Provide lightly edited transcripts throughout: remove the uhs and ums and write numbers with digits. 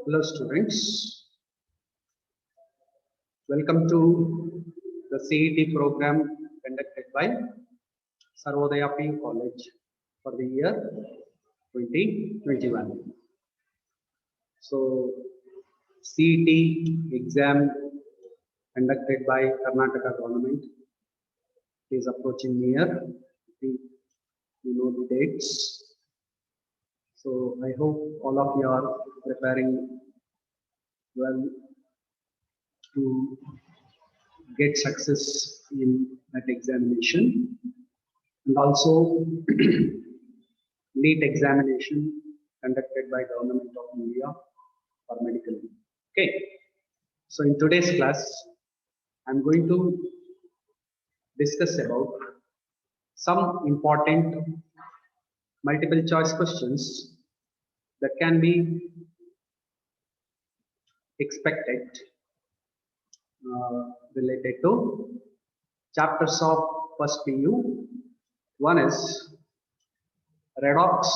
Hello students, welcome to the CET program conducted by Sarvodaya PU College for the year 2021. So CET exam conducted by Karnataka government is approaching near. I think you know the dates. So I hope all of you are preparing well to get success in that examination, and also NEET examination conducted by Government of India for medical. Okay, so in today's class, I'm going to discuss about some important multiple choice questions that can be expected related to chapters of first PU. One is redox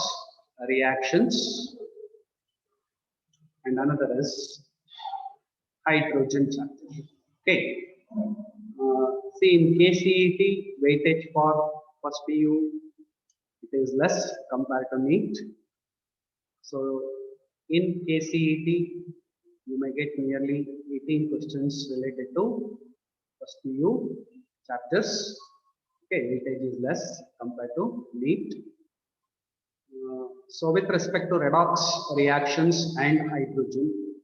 reactions and another is hydrogen chapter. Okay. See, in KCET weightage for first PU it is less compared to NEET. So in KCET you may get nearly 18 questions related to first PU chapters. Okay, weightage is less compared to NEET. So with respect to redox reactions and hydrogen,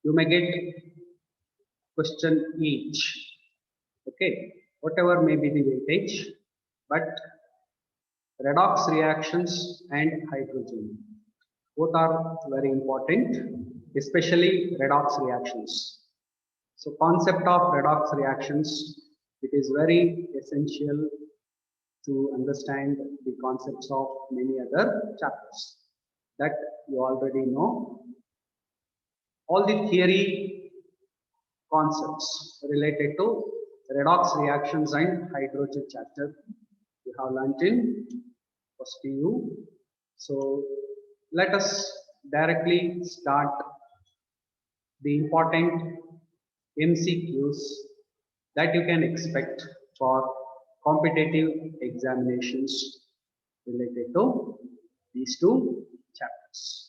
you may get question each. Okay, whatever may be the weightage, but redox reactions and hydrogen both are very important, especially redox reactions. So concept of redox reactions, it is very essential to understand the concepts of many other chapters that you already know. All the theory concepts related to redox reactions and hydrogen chapter you have learnt in first PU. So let us directly start the important MCQs that you can expect for competitive examinations related to these two chapters.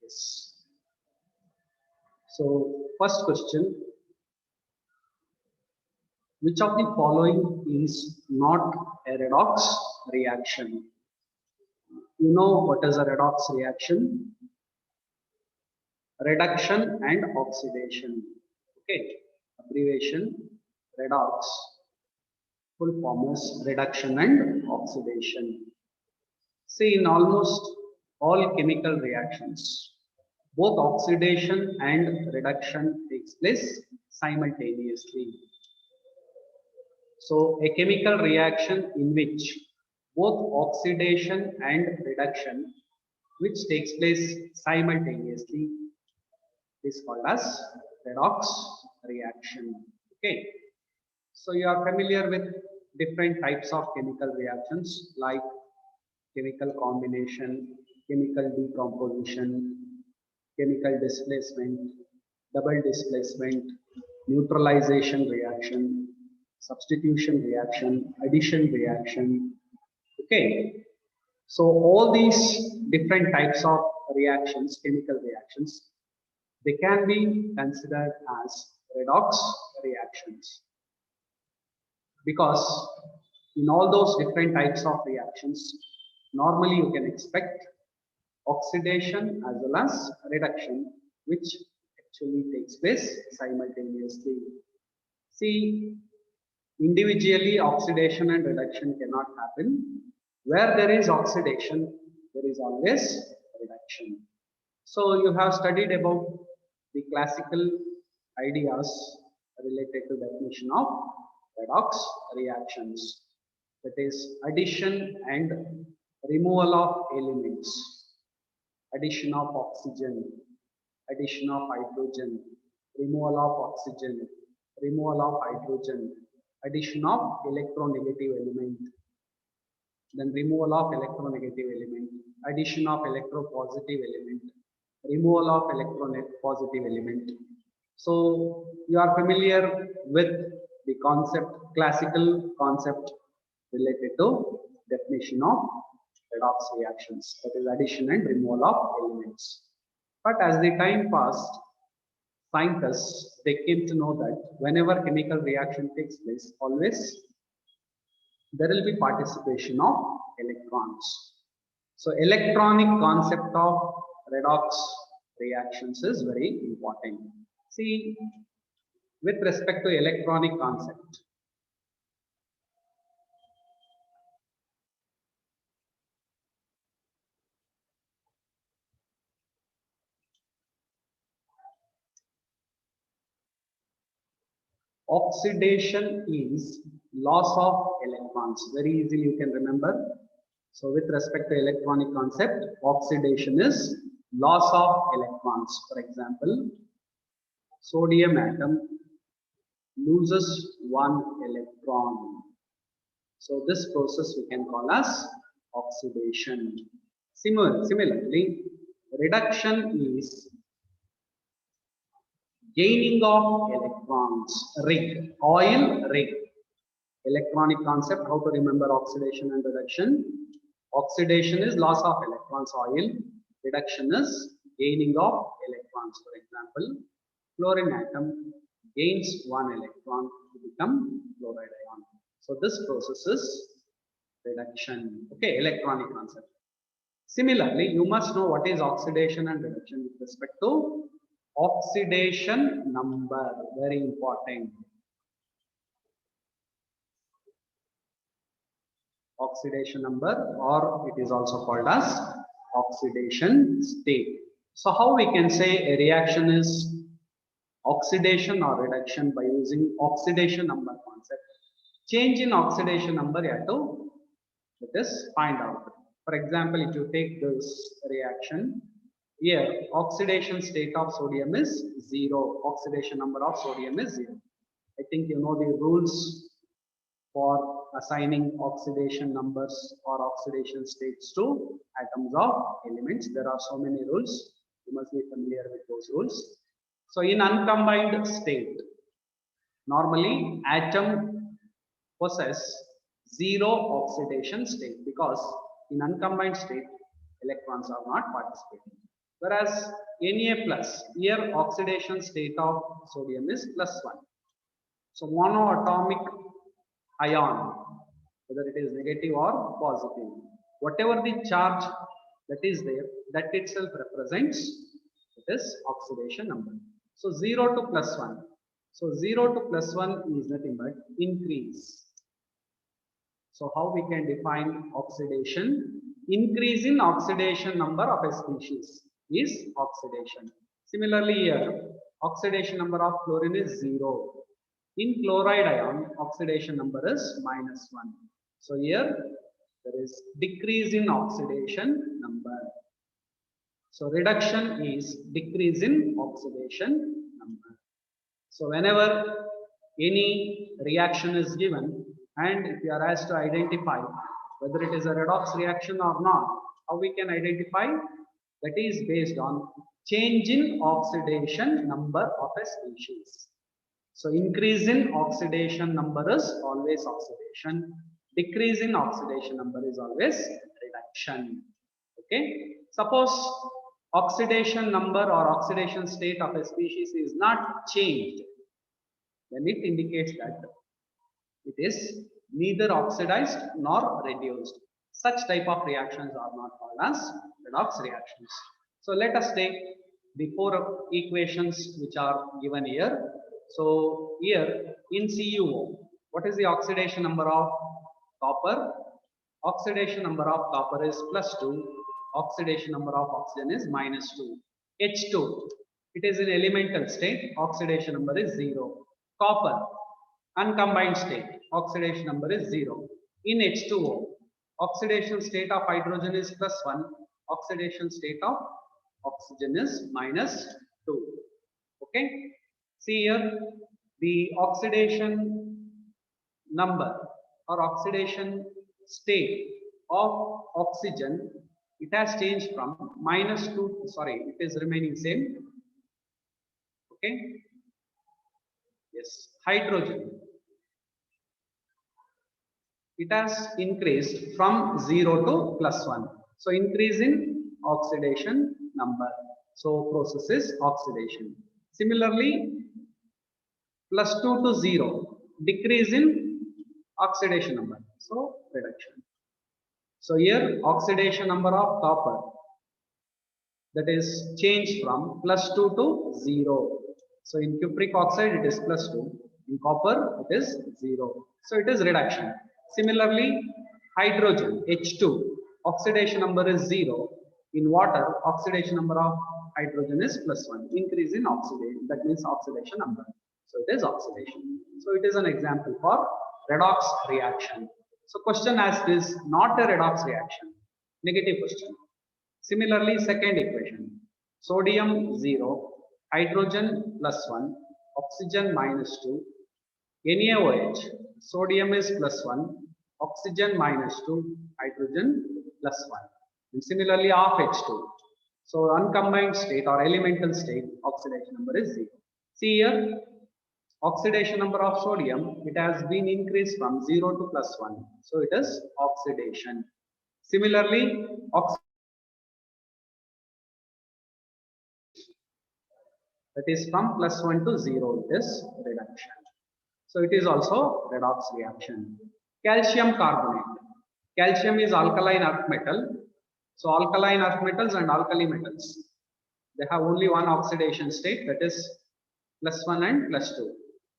Yes. So first question, which of the following is not a redox reaction? You know what is a redox reaction? Reduction and oxidation. Okay, abbreviation redox. Full form is reduction and oxidation. See, in almost all chemical reactions, both oxidation and reduction takes place simultaneously. So a chemical reaction in which both oxidation and reduction which takes place simultaneously is called as redox reaction. Okay. So you are familiar with different types of chemical reactions like chemical combination, chemical decomposition, chemical displacement, double displacement, neutralization reaction, substitution reaction, addition reaction. Okay. So all these different types of reactions, chemical reactions, they can be considered as redox reactions, because in all those different types of reactions, normally you can expect oxidation as well as reduction, which actually takes place simultaneously. See, individually oxidation and reduction cannot happen. Where there is oxidation, there is always reduction. So you have studied about the classical ideas related to definition of redox reactions. That is addition and removal of elements, addition of oxygen, addition of hydrogen, removal of oxygen, removal of hydrogen, addition of electronegative element, then removal of electronegative element, addition of electropositive element, removal of electropositive element. So you are familiar with the concept, classical concept related to definition of redox reactions, that is addition and removal of elements. But as the time passed, scientists, they came to know that whenever chemical reaction takes place, always there will be participation of electrons. So electronic concept of redox reactions is very important. See, with respect to electronic concept, oxidation is loss of electrons. Very easily you can remember. So with respect to electronic concept, oxidation is loss of electrons. For example, sodium atom loses one electron. So this process we can call as oxidation. Similarly, reduction is gaining of electrons. Rig, oil rig. Electronic concept, how to remember oxidation and reduction. Oxidation is loss of electrons, oil. Reduction is gaining of electrons. For example, fluorine atom gains one electron to become fluoride ion. So this process is reduction. Okay, electronic concept. Similarly, you must know what is oxidation and reduction with respect to oxidation number. Very important. Oxidation number, or it is also called as oxidation state. So how we can say a reaction is oxidation or reduction by using oxidation number concept. Change in oxidation number you have to let us find out. For example, if you take this reaction, here oxidation state of sodium is 0. Oxidation number of sodium is 0. I think you know the rules for assigning oxidation numbers or oxidation states to atoms of elements. There are so many rules. You must be familiar with those rules. So in uncombined state, normally atom possess 0 oxidation state because in uncombined state electrons are not participating. Whereas Na plus, here oxidation state of sodium is +1. So monoatomic ion, whether it is negative or positive, whatever the charge that is there, that itself represents this oxidation number. So 0 to +1. So 0 to +1 is nothing but increase. So how we can define oxidation? Increase in oxidation number of a species is oxidation. Similarly here, oxidation number of fluorine is 0. In chloride ion, oxidation number is -1. So here there is decrease in oxidation number. So reduction is decrease in oxidation number. So whenever any reaction is given and if you are asked to identify whether it is a redox reaction or not, how we can identify? That is based on change in oxidation number of a species. So increase in oxidation number is always oxidation. Decrease in oxidation number is always reduction. Okay. Suppose oxidation number or oxidation state of a species is not changed, then it indicates that it is neither oxidized nor reduced. Such type of reactions are not called as redox reactions. So let us take the 4 equations which are given here. So here in CuO, what is the oxidation number of copper? Oxidation number of copper is +2. Oxidation number of oxygen is -2. H2. It is in elemental state, oxidation number is 0. Copper, uncombined state, oxidation number is 0. In H2O, oxidation state of hydrogen is +1, oxidation state of oxygen is -2. Okay, see here the oxidation number or oxidation state of oxygen, it has changed from -2, sorry, it is remaining same. Okay, yes, hydrogen, it has increased from 0 to +1. So increase in oxidation number. So process is oxidation. Similarly, +2 to 0, decrease in oxidation number. So reduction. So here oxidation number of copper, that is changed from +2 to 0. So in cupric oxide it is +2, in copper it is 0. So it is reduction. Similarly, hydrogen H2, oxidation number is 0. In water, oxidation number of hydrogen is +1. Increase in oxidation, that means oxidation number. So it is oxidation. So it is an example for redox reaction. So question asked is not a redox reaction. Negative question. Similarly, second equation, sodium 0, hydrogen +1, oxygen -2, NaOH, sodium is +1, oxygen -2, hydrogen +1. And similarly, of H2. So uncombined state or elemental state, oxidation number is 0. See here, oxidation number of sodium, it has been increased from 0 to +1. So it is oxidation. Similarly, that is from +1 to 0, it is reduction. So it is also redox reaction. Calcium carbonate. Calcium is alkaline earth metal. So alkaline earth metals and alkali metals, they have only one oxidation state, that is +1 and +2.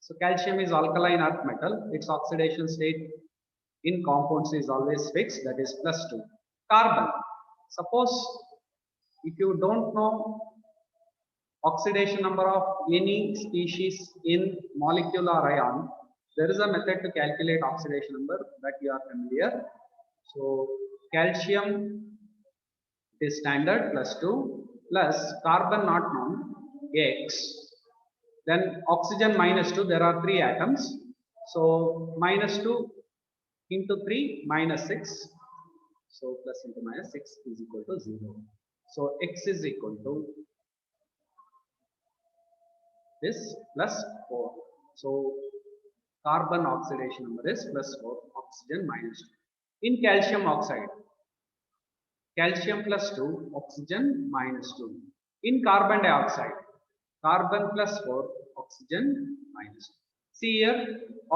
So calcium is alkaline earth metal. Its oxidation state in compounds is always fixed, that is +2. Carbon. Suppose if you don't know oxidation number of any species in molecule or ion, there is a method to calculate oxidation number that you are familiar. So calcium is standard +2 plus carbon not known X. Then oxygen -2, there are 3 atoms. So -2 into 3 -6. So plus into -6 is equal to 0. So X is equal to this +4. So carbon oxidation number is +4, oxygen -2. In calcium oxide, calcium +2, oxygen -2. In carbon dioxide, carbon +4, oxygen -2. See here,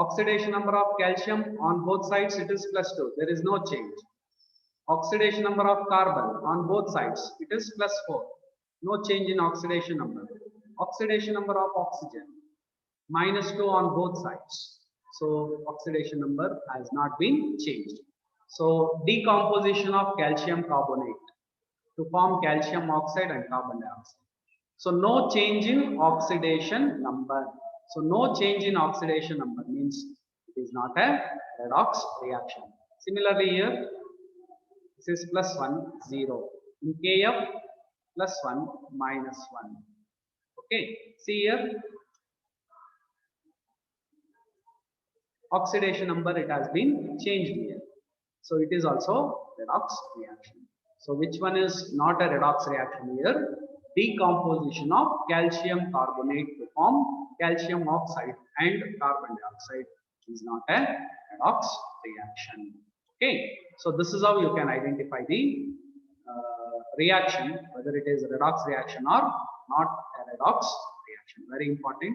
oxidation number of calcium on both sides, it is +2. There is no change. Oxidation number of carbon on both sides, it is +4. No change in oxidation number. Oxidation number of oxygen, -2 on both sides. So oxidation number has not been changed. So decomposition of calcium carbonate to form calcium oxide and carbon dioxide. So no change in oxidation number. So no change in oxidation number means it is not a redox reaction. Similarly here, this is +1, 0. In Kf, +1, -1. Okay, see here, oxidation number, it has been changed here. So it is also redox reaction. So which one is not a redox reaction here? Decomposition of calcium carbonate to form calcium oxide and carbon dioxide is not a redox reaction. Okay, so this is how you can identify the reaction, whether it is a redox reaction or not a redox reaction. Very important.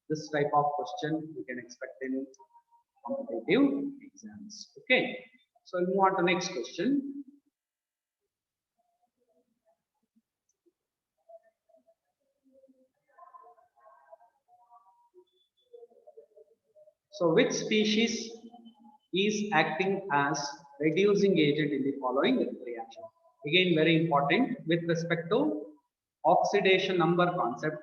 This type of question you can expect in competitive exams. Okay, so we'll move on to next question. So which species is acting as reducing agent in the following reaction? Again, very important with respect to oxidation number concept.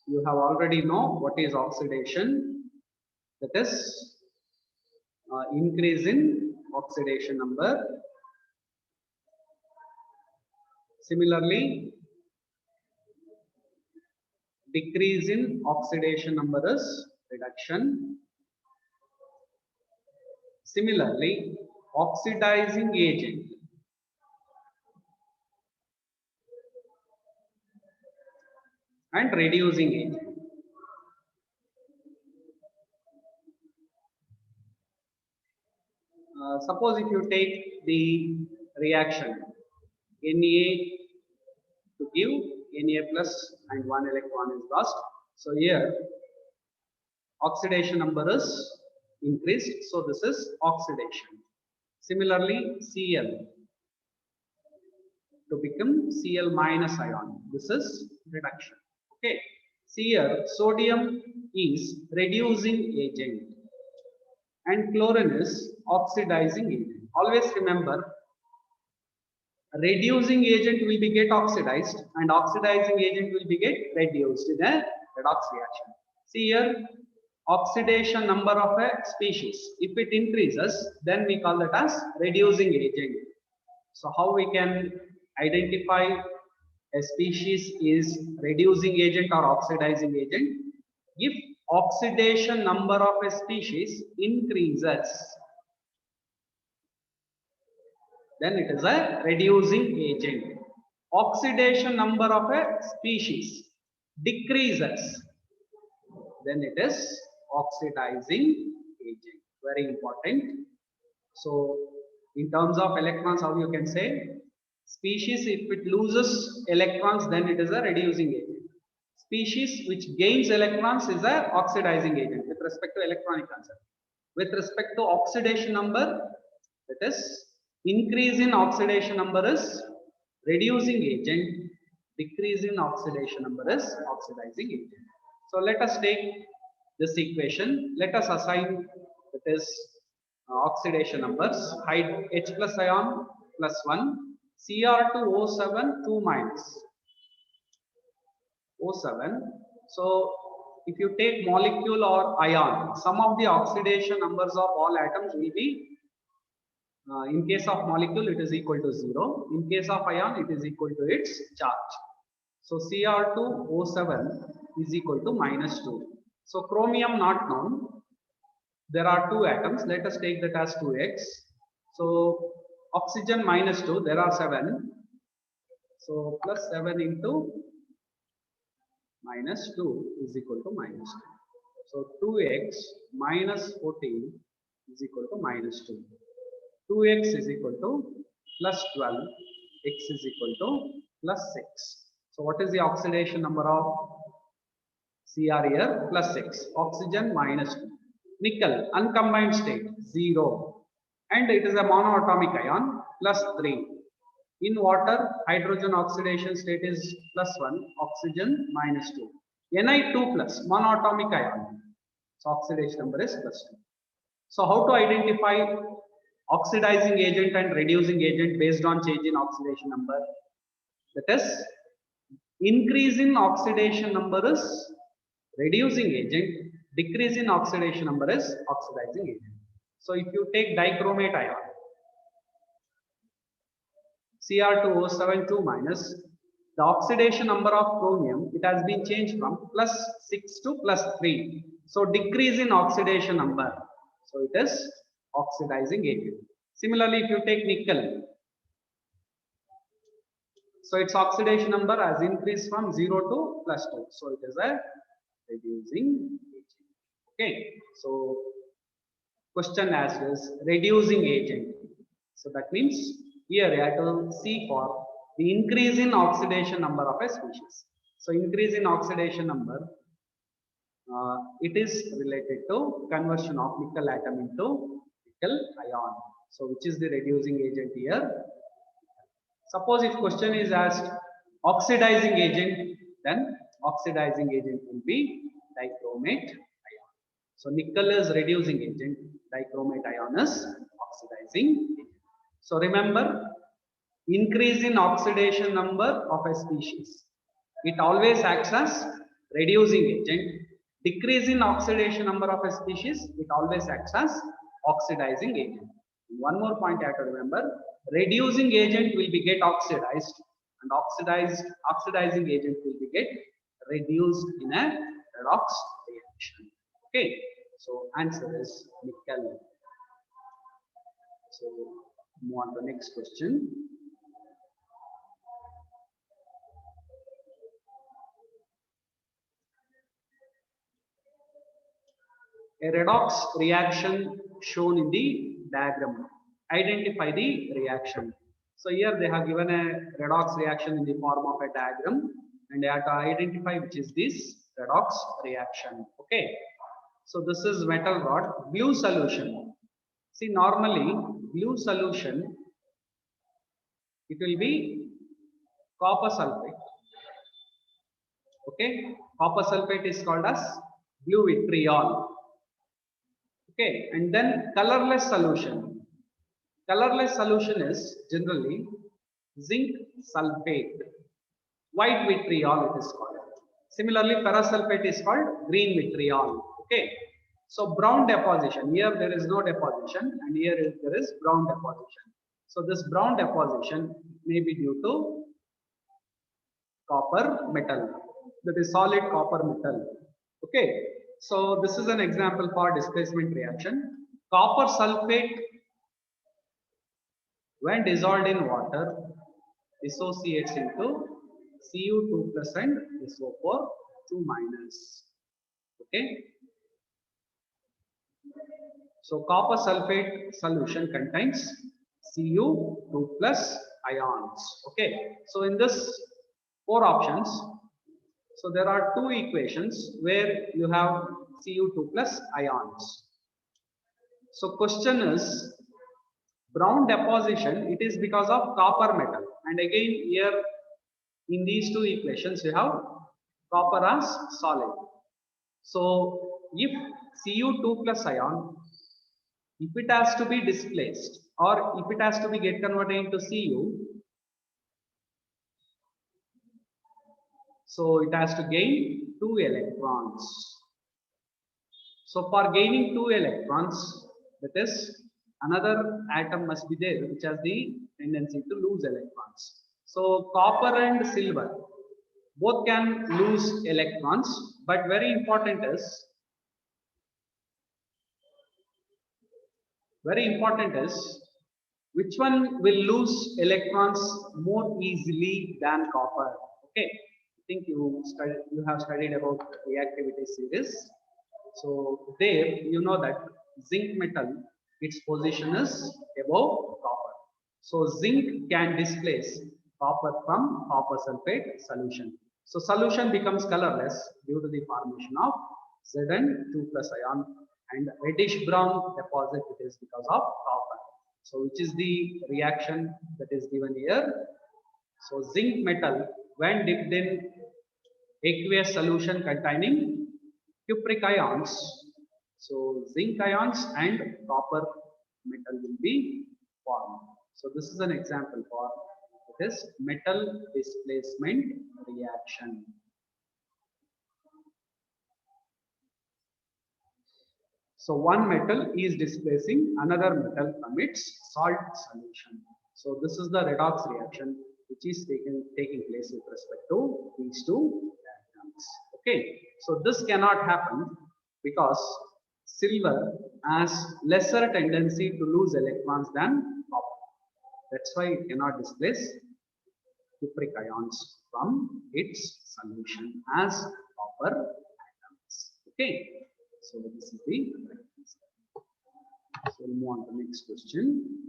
You have already know what is oxidation. That is increase in oxidation number. Similarly, decrease in oxidation number is reduction. Similarly, oxidizing agent and reducing agent. Suppose if you take the reaction Na to give Na plus and 1 electron is lost. So here oxidation number is increased. So this is oxidation. Similarly, Cl to become Cl minus ion. This is reduction. Okay. See here, sodium is reducing agent and chlorine is oxidizing agent. Always remember, reducing agent will be get oxidized and oxidizing agent will be get reduced in a redox reaction. See here, oxidation number of a species. If it increases, then we call it as reducing agent. So how we can identify a species is reducing agent or oxidizing agent? If oxidation number of a species increases, then it is a reducing agent. Oxidation number of a species decreases, then it is oxidizing agent. Very important. So in terms of electrons, how you can say species, if it loses electrons, then it is a reducing agent. Species which gains electrons is a oxidizing agent with respect to electronic concept. With respect to oxidation number, that is increase in oxidation number is reducing agent, decrease in oxidation number is oxidizing agent. So let us take this equation. Let us assign that is oxidation numbers. Hide H plus ion plus 1, Cr2O7 2 minus O7. So if you take molecule or ion, sum of the oxidation numbers of all atoms will be, in case of molecule it is equal to 0, in case of ion it is equal to its charge. So Cr2O7 is equal to minus 2. So chromium not known, there are 2 atoms, let us take that as 2x. So oxygen minus 2, there are 7. So plus 7 into minus 2 is equal to minus 2. So 2x minus 14 is equal to minus 2. 2x is equal to plus 12, x is equal to plus 6. So what is the oxidation number of Cr here? Plus 6. Oxygen minus 2. Nickel, uncombined state, 0. And it is a monoatomic ion, plus 3. In water, hydrogen oxidation state is plus 1, oxygen minus 2. Ni2 plus, monoatomic ion. So oxidation number is plus 2. So how to identify oxidizing agent and reducing agent based on change in oxidation number? That is, increase in oxidation number is reducing agent, decrease in oxidation number is oxidizing agent. So if you take dichromate ion, Cr2O7 2 minus, the oxidation number of chromium, it has been changed from plus 6 to plus 3. So decrease in oxidation number. So it is oxidizing agent. Similarly, if you take nickel, so its oxidation number has increased from 0 to plus 2. So it is a reducing agent. Okay. So question asked is reducing agent. So that means here I have to see for the increase in oxidation number of a species. So increase in oxidation number, it is related to conversion of nickel atom into nickel ion. So which is the reducing agent here? Suppose if question is asked oxidizing agent, then oxidizing agent will be dichromate ion. So nickel is reducing agent, dichromate ion is oxidizing agent. So remember, increase in oxidation number of a species, it always acts as reducing agent. Decrease in oxidation number of a species, it always acts as oxidizing agent. One more point you have to remember, reducing agent will be get oxidized, and oxidizing agent will be get reduced in a redox reaction. Okay, so answer is nickel. So move on to the next question. A redox reaction shown in the diagram. Identify the reaction. So here they have given a redox reaction in the form of a diagram, and they have to identify which is this redox reaction. Okay. So this is metal rod, blue solution. See, normally blue solution, it will be copper sulfate. Okay, copper sulfate is called as blue vitriol. Okay, and then colorless solution. Colorless solution is generally zinc sulfate, white vitriol it is called. Similarly, ferrous sulfate is called green vitriol. Okay, so brown deposition, here there is no deposition, and here there is brown deposition. So this brown deposition may be due to copper metal, that is solid copper metal. Okay, so this is an example for displacement reaction. Copper sulfate, when dissolved in water, dissociates into Cu2 plus and SO4 2 minus. Okay, so copper sulfate solution contains Cu2 plus ions. Okay, so in this 4 options, so there are 2 equations where you have Cu2 plus ions. So question is, brown deposition, it is because of copper metal, and again here in these 2 equations you have copper as solid. So if Cu2 plus ion, if it has to be displaced or if it has to be get converted into Cu, so it has to gain 2 electrons. So for gaining 2 electrons, that is another atom must be there which has the tendency to lose electrons. So copper and silver both can lose electrons, but very important is which one will lose electrons more easily than copper. Okay, I think you have studied about reactivity series. So there you know that zinc metal, its position is above copper. So zinc can displace copper from copper sulfate solution. So solution becomes colorless due to the formation of Zn2 plus ion, and reddish brown deposit it is because of copper. So which is the reaction that is given here? So zinc metal when dipped in aqueous solution containing cupric ions, so zinc ions and copper metal will be formed. So this is an example for this metal displacement reaction. So one metal is displacing another metal from its salt solution. So this is the redox reaction which is taking place with respect to these 2 diagrams. Okay, so this cannot happen because silver has lesser tendency to lose electrons than copper. That's why it cannot displace cupric ions from its solution as copper atoms. Okay, so this is the practice. So we'll move on to the next question.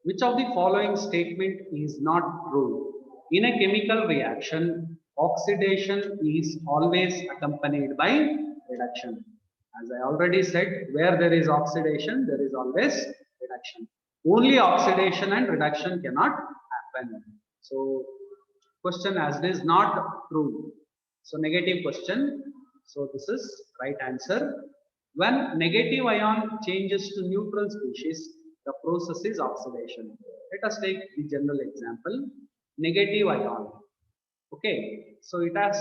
Which of the following statement is not true? In a chemical reaction, oxidation is always accompanied by reduction. As I already said, where there is oxidation, there is always reduction. Only oxidation and reduction cannot happen. So question as it is not true. So negative question. So this is right answer. When negative ion changes to neutral species, the process is oxidation. Let us take the general example, negative ion. Okay, so it has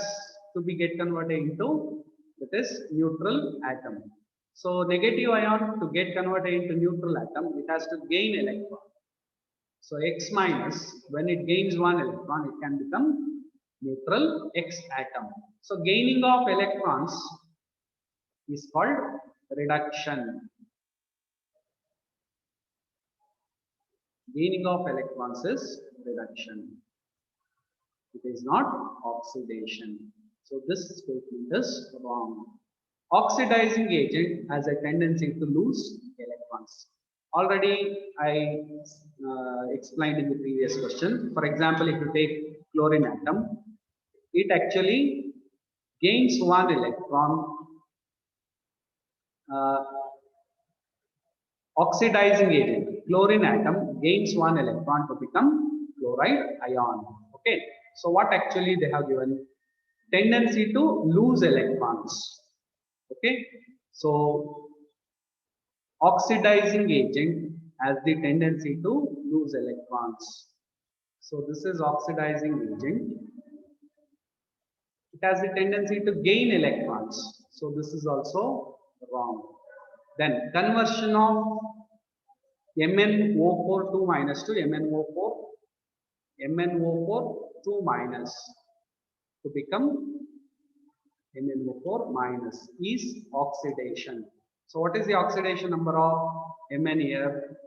to be get converted into that is neutral atom. So negative ion to get converted into neutral atom, it has to gain electron. So X minus, when it gains one electron, it can become neutral X atom. So gaining of electrons is called reduction. Gaining of electrons is reduction. It is not oxidation. So this statement is wrong. Oxidizing agent has a tendency to lose electrons. Already I explained in the previous question. For example, if you take chlorine atom, it actually gains one electron. Oxidizing agent, chlorine atom gains one electron to become chloride ion. Okay, so what actually they have given? Tendency to lose electrons. Okay, so oxidizing agent has the tendency to lose electrons. So this is oxidizing agent. It has the tendency to gain electrons. So this is also wrong. Then conversion of MnO4 2 minus to MnO4 2 minus to become MnO4 minus is oxidation. So what is the oxidation number of Mn here?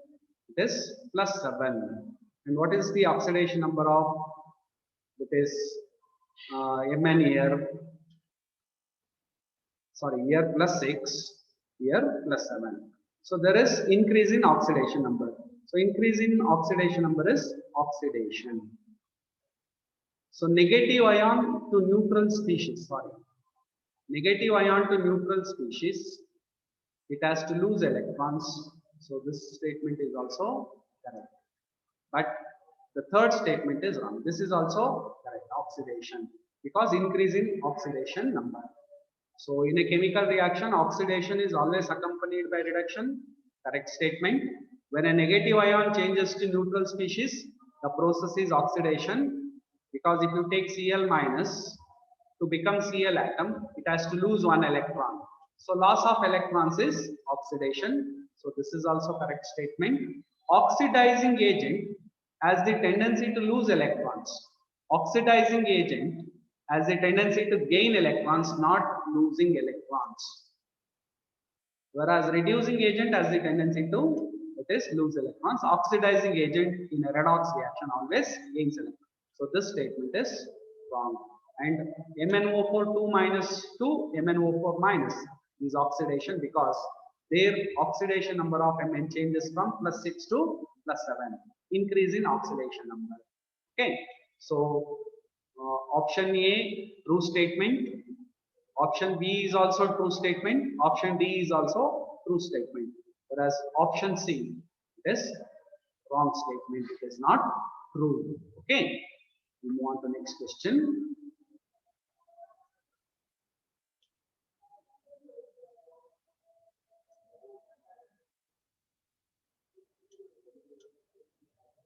It is plus 7. And what is the oxidation number of it is Mn here? Sorry, here plus 6, here plus 7. So there is increase in oxidation number. So increase in oxidation number is oxidation. So negative ion to neutral species, sorry. Negative ion to neutral species, it has to lose electrons. So this statement is also correct. But the third statement is wrong. This is also correct, oxidation, because increase in oxidation number. So in a chemical reaction, oxidation is always accompanied by reduction. Correct statement. When a negative ion changes to neutral species, the process is oxidation, because if you take Cl minus to become Cl atom, it has to lose one electron. So loss of electrons is oxidation. So this is also correct statement. Oxidizing agent has the tendency to lose electrons. Oxidizing agent has a tendency to gain electrons, not losing electrons. Whereas reducing agent has the tendency to lose electrons. Oxidizing agent in a redox reaction always gains electrons. So this statement is wrong. And MnO4 2 minus to MnO4 minus is oxidation, because their oxidation number of Mn changes from plus 6 to plus 7. Increase in oxidation number. Okay. So option A, true statement. Option B is also true statement. Option D is also true statement. Whereas option C is wrong statement. It is not true. Okay. We move on to next question.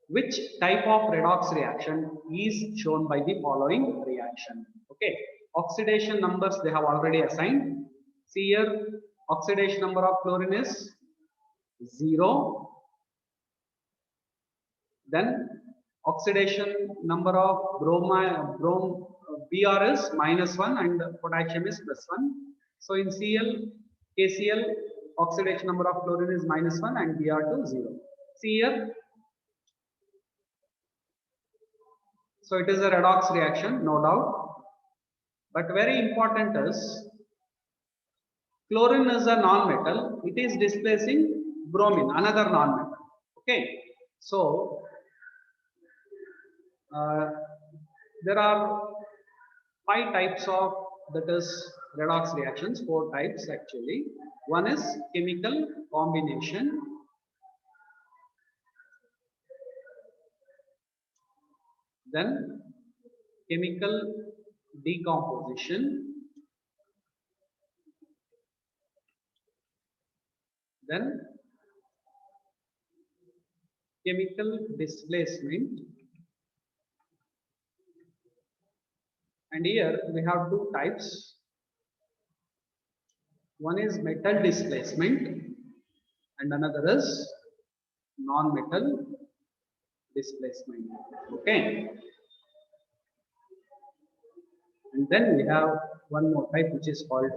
Which type of redox reaction is shown by the following reaction? Okay, oxidation numbers they have already assigned. See here, oxidation number of chlorine is 0. Then oxidation number of Br is -1 and potassium is +1. So in KCl, oxidation number of chlorine is -1 and Br2 0. See here. So it is a redox reaction, no doubt. But very important is, chlorine is a non-metal. It is displacing bromine, another non-metal. Okay. So there are 5 types of redox reactions, 4 types actually. One is chemical combination. Then chemical decomposition. Then chemical displacement, and here we have two types. One is metal displacement and another is non-metal displacement. Okay, and then we have one more type which is called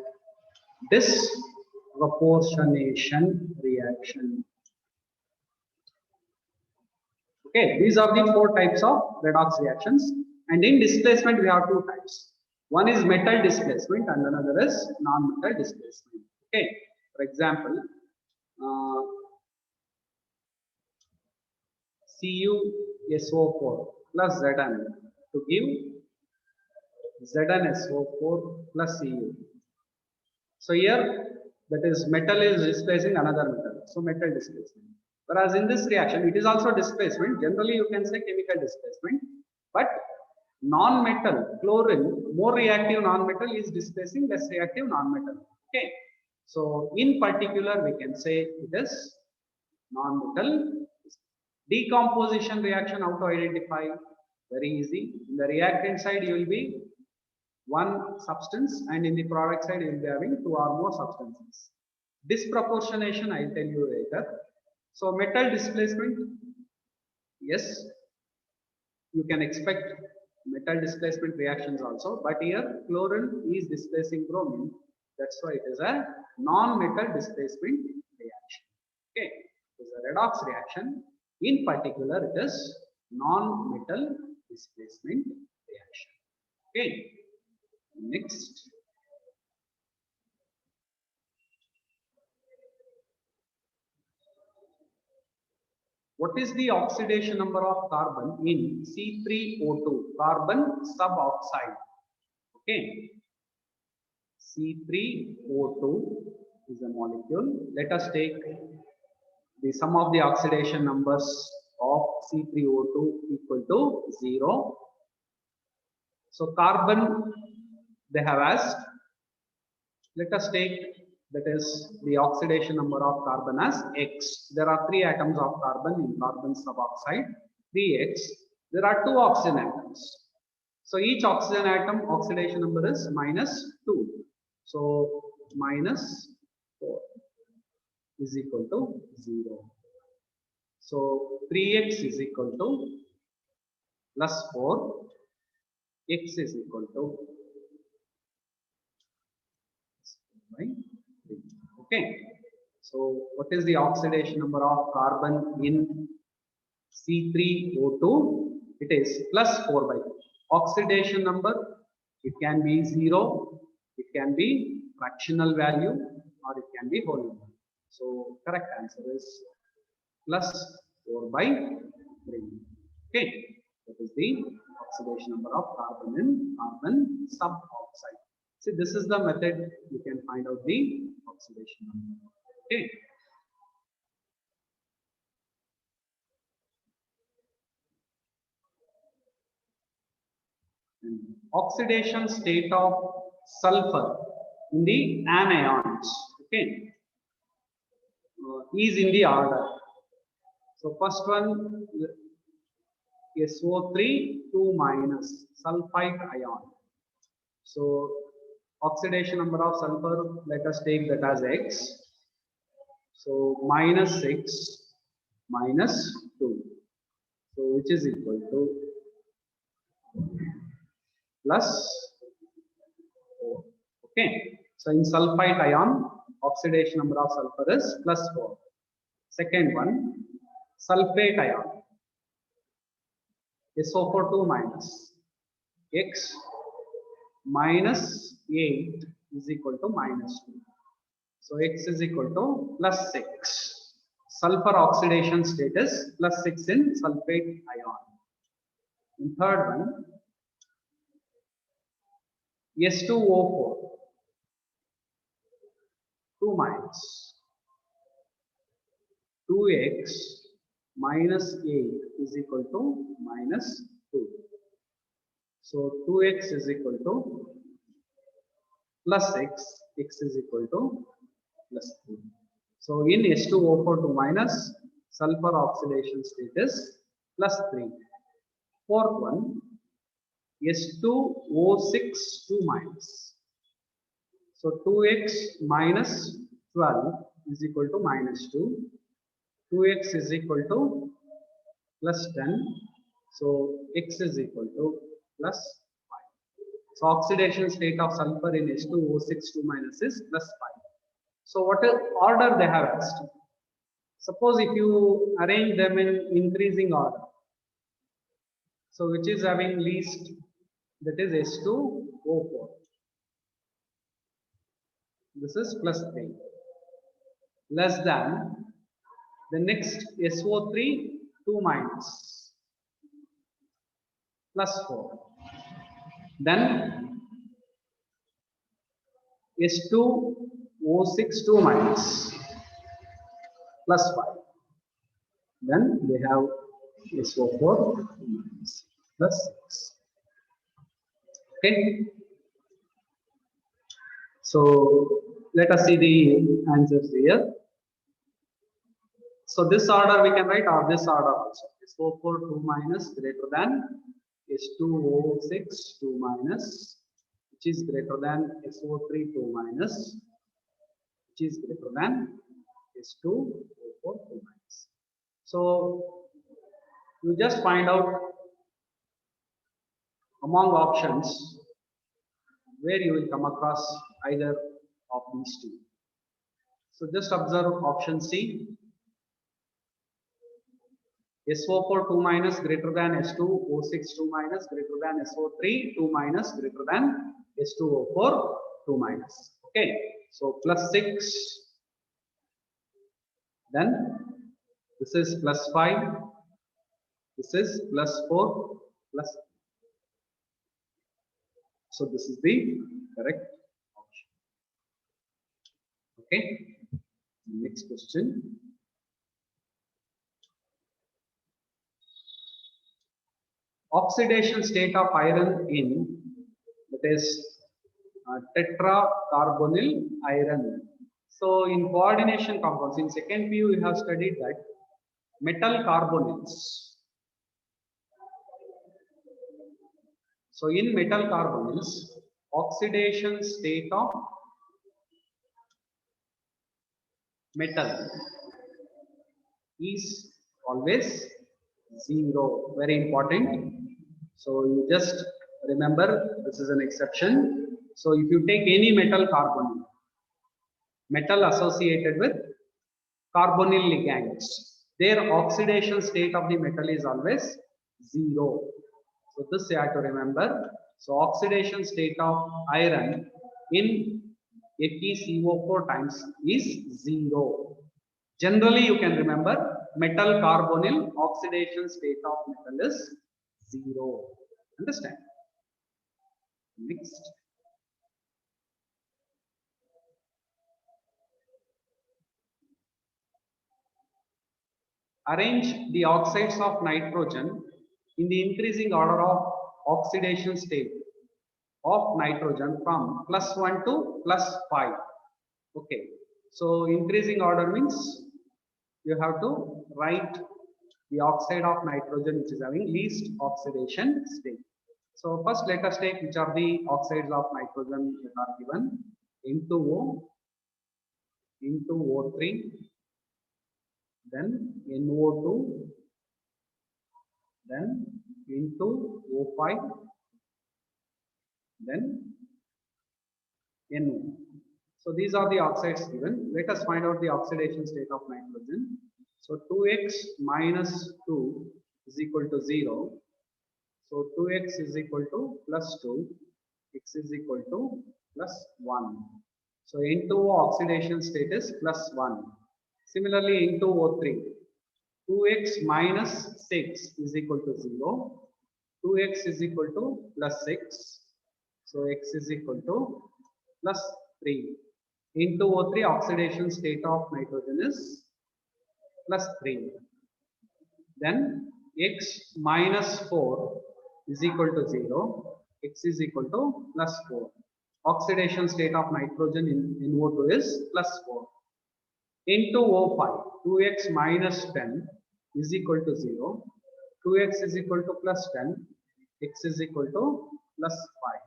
disproportionation reaction. Okay, these are the four types of redox reactions, and in displacement we have two types. One is metal displacement and another is non-metal displacement. Okay, for example, CuSO4 plus Zn to give ZnSO4 plus Cu. So here that is metal is displacing another metal, so metal displacement. Whereas in this reaction it is also displacement. Generally you can say chemical displacement, but non-metal chlorine, more reactive non-metal is displacing less reactive non-metal. Okay, so in particular we can say it is non-metal. Decomposition reaction, how to identify? Very easy. In the reactant side you will be one substance, and in the product side you will be having two or more substances. Disproportionation I will tell you later. So metal displacement, yes, you can expect metal displacement reactions also, but here chlorine is displacing bromine, that's why it is a non-metal displacement reaction. Okay, it is a redox reaction. In particular it is non-metal displacement reaction. Okay, next. What is the oxidation number of carbon in C3O2, carbon suboxide? Okay, C3O2 is a molecule. Let us take the sum of the oxidation numbers of C3O2 equal to 0. So carbon they have asked. Let us take that is the oxidation number of carbon as X. There are 3 atoms of carbon in carbon suboxide, 3X. There are 2 oxygen atoms. So each oxygen atom oxidation number is -2. So -4 is equal to 0. So 3X is equal to +4. X is equal to by 3. Okay. So what is the oxidation number of carbon in C3O2? It is +4 by 3. Oxidation number, it can be 0, it can be fractional value, or it can be whole number. So correct answer is +4 by 3. Okay, that is the oxidation number of carbon in carbon suboxide. See, this is the method you can find out the oxidation number. Okay. Oxidation state of sulfur in the anions. Okay, is in the order. So first one, SO3 2- sulfite ion. So oxidation number of sulfur, let us take that as X. So -6 -2. So which is equal to +4. Okay. So in sulfite ion, oxidation number of sulfur is +4. Second one, sulfate ion. SO4 2- X -8 is equal to -2. So X is equal to +6. Sulfur oxidation status +6 in sulfate ion. And third one, S2O4 2- 2X -8 is equal to -2. So 2X is equal to +6, X is equal to +3. So in S2O4 2-, sulfur oxidation state is +3. Fourth one, S2O6 2 minus. So 2x minus 12 is equal to -2. 2x is equal to +10. So x is equal to +5. So oxidation state of sulfur in S2O6 2 minus is +5. So what order they have asked? Suppose if you arrange them in increasing order, so which is having least, that is S2O4. This is +3. Less than the next SO3 2 minus +4. Then S2O6 2 minus +5. Then they have SO4 minus +6. Okay. So let us see the answers here. So this order we can write, or this order also. SO4 2 minus greater than S2O6 2 minus, which is greater than SO3 2 minus, which is greater than S2O4 2 minus. So you just find out among options where you will come across either of these two. So just observe option C. SO4 2 minus greater than S2O6 2 minus greater than SO3 2 minus greater than S2O4 2 minus. Okay, so +6. Then this is +5. This is +4 plus. So this is the correct option. Okay. Next question. Oxidation state of iron in, that is tetracarbonyl iron. So in coordination compounds, in second PU you have studied that metal carbonyls. So in metal carbonyls, oxidation state of metal is always 0. Very important. So you just remember this is an exception. So if you take any metal carbonyl, metal associated with carbonyl ligands, their oxidation state of the metal is always 0. So this you have to remember. So oxidation state of iron in FeCO4 times is 0. Generally you can remember metal carbonyl oxidation state of metal is 0. Understand? Next. Arrange the oxides of nitrogen in the increasing order of oxidation state of nitrogen from +1 to +5. Okay. So increasing order means you have to write the oxide of nitrogen which is having least oxidation state. So first let us take which are the oxides of nitrogen that are given. N2O, N2O3, then NO2, then N2O5, then NO. So these are the oxides given. Let us find out the oxidation state of nitrogen. So 2x minus 2 is equal to 0. So 2x is equal to +2, x is equal to +1. So N2O oxidation state is +1. Similarly N2O3, 2x minus 6 is equal to 0. 2x is equal to +6. So x is equal to +3. N2O3 oxidation state of nitrogen is +3. Then x minus 4 is equal to 0. X is equal to +4. Oxidation state of nitrogen in NO2 is +4. into O5. 2x minus 10 is equal to 0. 2x is equal to plus 10. X is equal to plus 5.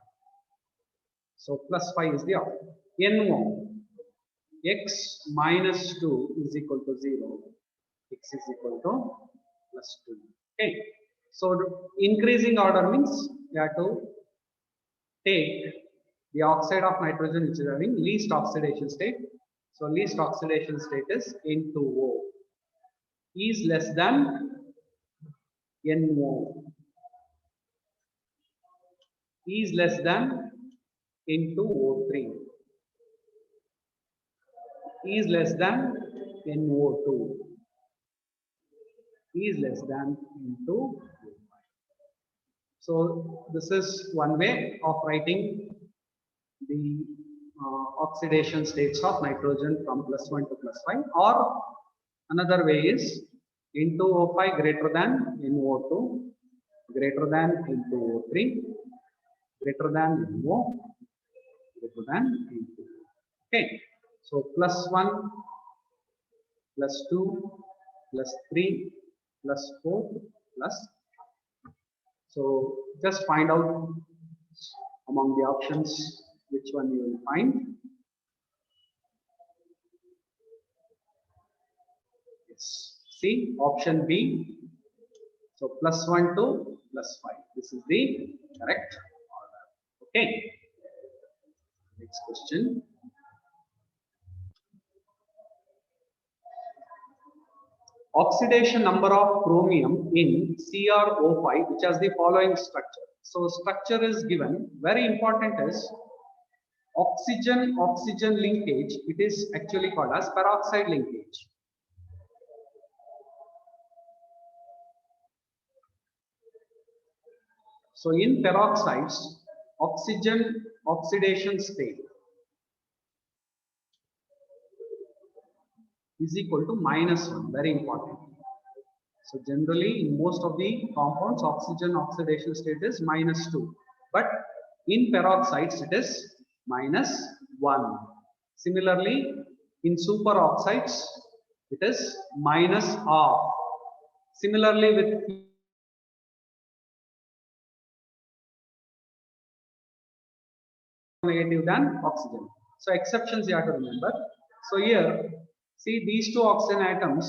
So plus 5 is the option. NO. X minus 2 is equal to 0. X is equal to plus 2. Okay. So increasing order means you have to take the oxide of nitrogen which is having least oxidation state. So least oxidation state is N2O. Is less than NO. Is less than N2O3. Is less than NO2. Is less than N2O5. So this is one way of writing the oxidation states of nitrogen from +1 to +5, or another way is N2O5 greater than NO2, greater than N2O3, greater than NO, greater than N2. Okay, so +1, +2, +3, +4, +5. So just find out among the options which one you will find. Yes. See option B. So +1 to +5. This is the correct order. Okay. Next question. Oxidation number of chromium in CrO5 which has the following structure. So structure is given. Very important is oxygen linkage. It is actually called as peroxide linkage. So in peroxides, oxygen oxidation state is equal to -1. Very important. So generally in most of the compounds, oxygen oxidation state is -2. But in peroxides it is -1. Similarly, in superoxides it is -half. Similarly with negative than oxygen. So exceptions you have to remember. So here, see these two oxygen atoms,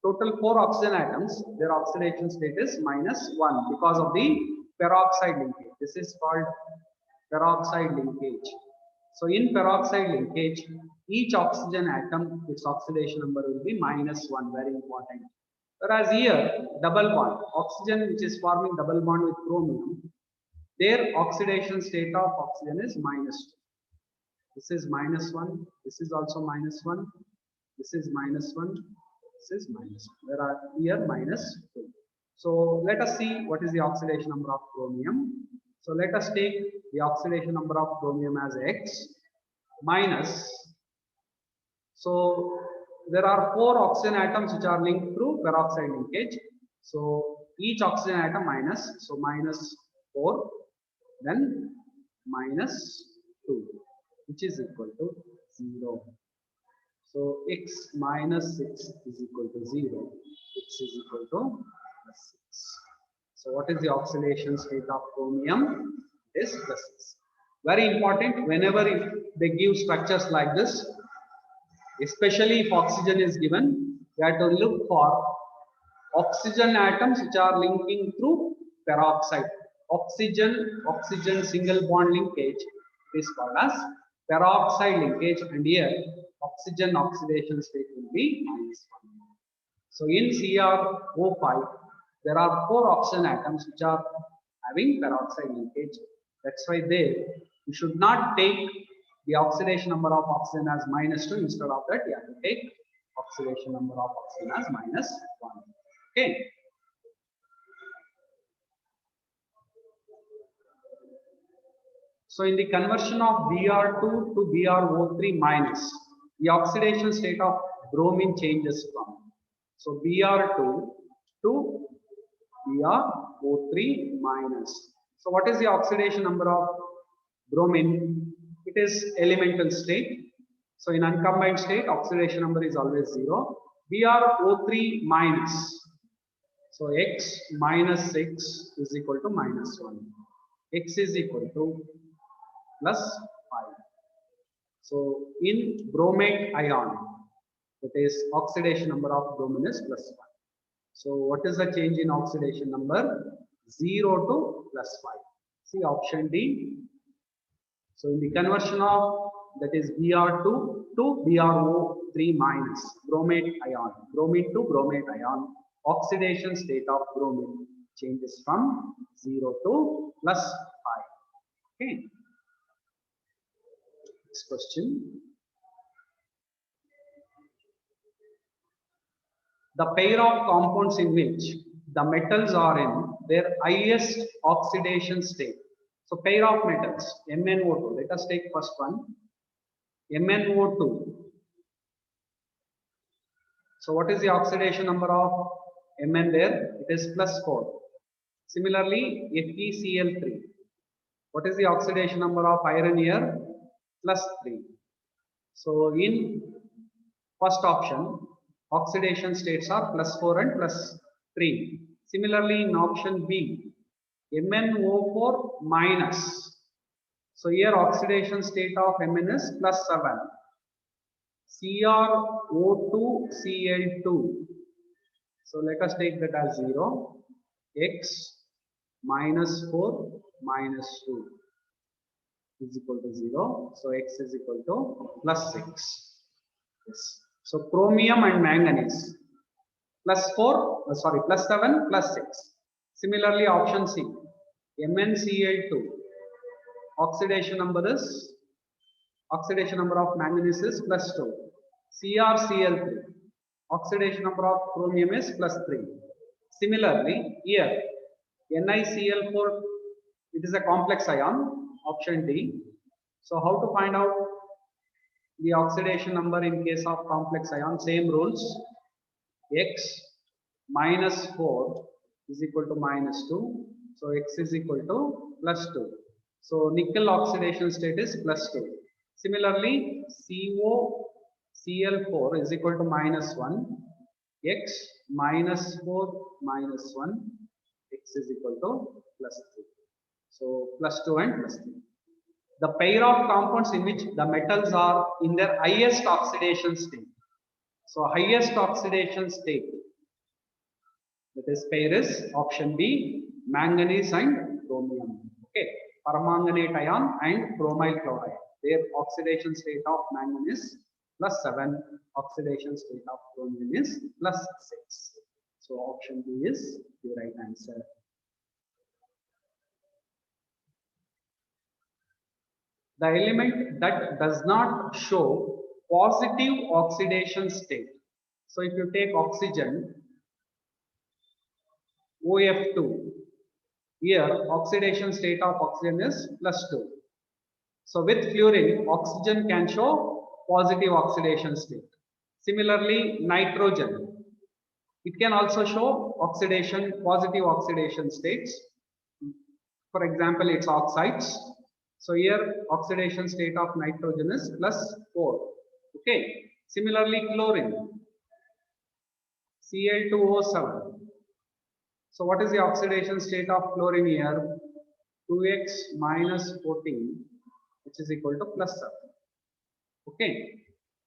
total 4 oxygen atoms, their oxidation state is -1 because of the peroxide linkage. This is called peroxide linkage. So in peroxide linkage, each oxygen atom, its oxidation number will be -1, very important. Whereas here, double bond, oxygen which is forming double bond with chromium, their oxidation state of oxygen is -2. This is -1. This is also -1. This is -1. This is -1. Whereas here -2. So let us see what is the oxidation number of chromium. So let us take the oxidation number of chromium as X minus. So there are 4 oxygen atoms which are linked through peroxide linkage. So each oxygen atom minus. So -4. Then -2, which is equal to 0. So x minus 6 is equal to 0. X is equal to +6. So what is the oxidation state of chromium? It is +6. Very important, whenever if they give structures like this, especially if oxygen is given, you have to look for oxygen atoms which are linking through peroxide. Oxygen single bond linkage is called as peroxide linkage, and here oxygen oxidation state will be -1. So in CrO5 there are 4 oxygen atoms which are having peroxide linkage. That's why there you should not take the oxidation number of oxygen as -2. Instead of that, you have to take oxidation number of oxygen as -1. Okay. So in the conversion of Br2 to BrO3 minus, the oxidation state of bromine changes from. So Br2 to BrO3 minus. So what is the oxidation number of bromine? It is elemental state. So in uncombined state, oxidation number is always 0. BrO3 minus. So X minus 6 is equal to minus 1. X is equal to plus 5. So in bromate ion, that is oxidation number of bromine is plus 1. So what is the change in oxidation number? 0 to plus 5. See option D. So in the conversion of, that is Br2 to BrO3 minus, bromate ion, bromine to bromate ion, oxidation state of bromine changes from 0 to plus 5. Okay. Next question. The pair of compounds in which the metals are in their highest oxidation state. So pair of metals, MnO2. Let us take first one, MnO2. So what is the oxidation number of Mn there? It is plus 4. Similarly, FeCl3. What is the oxidation number of iron here? Plus 3. So in first option, oxidation states are plus 4 and plus 3. Similarly, in option B, MnO4 minus. So here oxidation state of Mn is plus 7. CrO2Cl2. So let us take that as 0. X minus 4 minus 2 is equal to 0. So X is equal to plus 6. Yes. So chromium and manganese plus 4, sorry, plus 7 plus 6. Similarly, option C, MnCl2. Oxidation number of manganese is plus 2. CrCl3. Oxidation number of chromium is plus 3. Similarly, here NiCl4, it is a complex ion, option D. So how to find out the oxidation number in case of complex ion? Same rules. X minus 4 is equal to minus 2. So X is equal to plus 2. So nickel oxidation state is plus 2. Similarly, COCl4 is equal to minus 1. X minus 4 minus 1. X is equal to plus 3. So plus 2 and plus 3. The pair of compounds in which the metals are in their highest oxidation state. So highest oxidation state, that is pair is option B, manganese and chromium. Okay, permanganate ion and bromyl chloride. Their oxidation state of manganese plus 7, oxidation state of chromium is plus 6. So option B is the right answer. The element that does not show positive oxidation state. So if you take oxygen, OF2, here oxidation state of oxygen is plus 2. So with fluorine, oxygen can show positive oxidation state. Similarly, nitrogen, it can also show positive oxidation states. For example, it's oxides. So here oxidation state of nitrogen is plus 4. Okay. Similarly, chlorine, Cl2O7. So what is the oxidation state of chlorine here? 2x minus 14, which is equal to plus 7. Okay.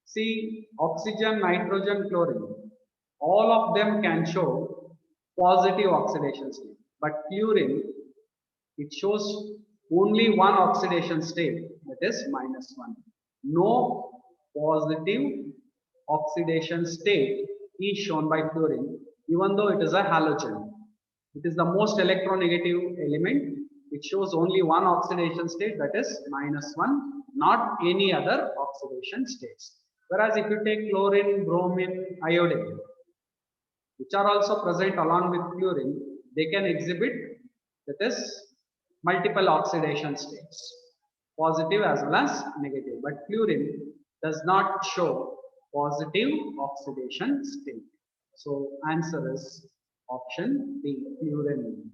See, oxygen, nitrogen, chlorine, all of them can show positive oxidation state. But fluorine, it shows only one oxidation state, that is minus 1. No positive oxidation state is shown by fluorine, even though it is a halogen. It is the most electronegative element. It shows only one oxidation state, that is minus 1, not any other oxidation states. Whereas if you take chlorine, bromine, iodine, which are also present along with fluorine, they can exhibit, that is, multiple oxidation states, positive as well as negative. But fluorine does not show positive oxidation state. So answer is option B, fluorine.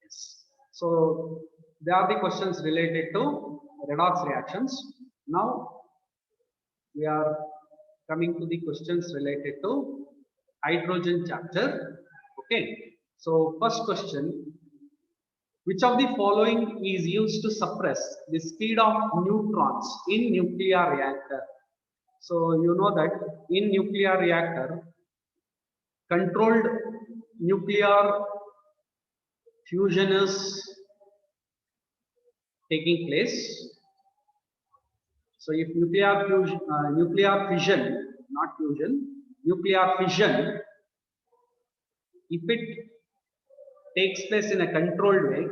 Yes. So they are the questions related to redox reactions. Now we are coming to the questions related to hydrogen chapter. Okay. So first question, which of the following is used to suppress the speed of neutrons in nuclear reactor? So you know that in nuclear reactor, controlled nuclear fusion is taking place. So if nuclear fission, not fusion, nuclear fission, if it takes place in a controlled way,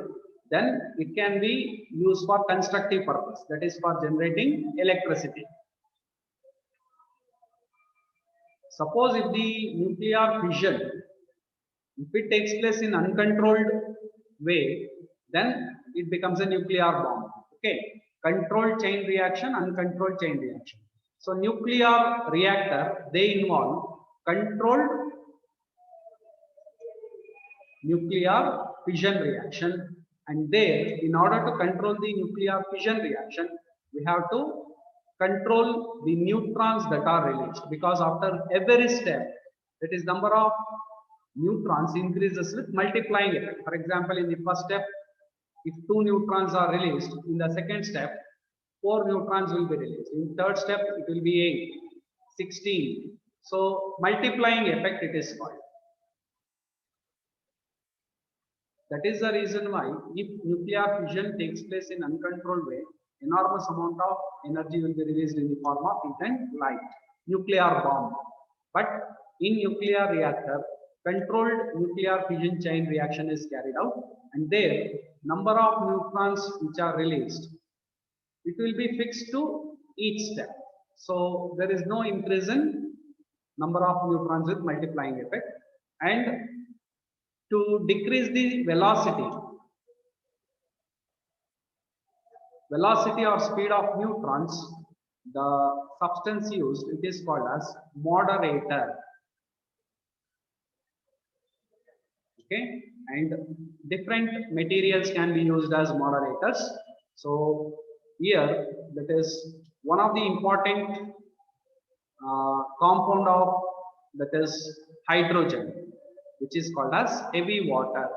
then it can be used for constructive purpose, that is for generating electricity. Suppose if the nuclear fission, if it takes place in uncontrolled way, then it becomes a nuclear bomb. Okay, controlled chain reaction, uncontrolled chain reaction. So nuclear reactor, they involve controlled nuclear fission reaction, and there, in order to control the nuclear fission reaction, we have to control the neutrons that are released, because after every step, that is number of neutrons increases with multiplying effect. For example, in the first step, if 2 neutrons are released, in the second step 4 neutrons will be released, in third step it will be 8, 16. So multiplying effect it is called. That is the reason why if nuclear fission takes place in uncontrolled way, enormous amount of energy will be released in the form of heat and light, nuclear bomb. But in nuclear reactor, controlled nuclear fission chain reaction is carried out, and there number of neutrons which are released, it will be fixed to each step. So there is no increase in number of neutrons with multiplying effect. And to decrease the velocity or speed of neutrons, the substance used, it is called as moderator. Okay, and different materials can be used as moderators. So here, that is one of the important compound of, that is hydrogen, which is called as heavy water.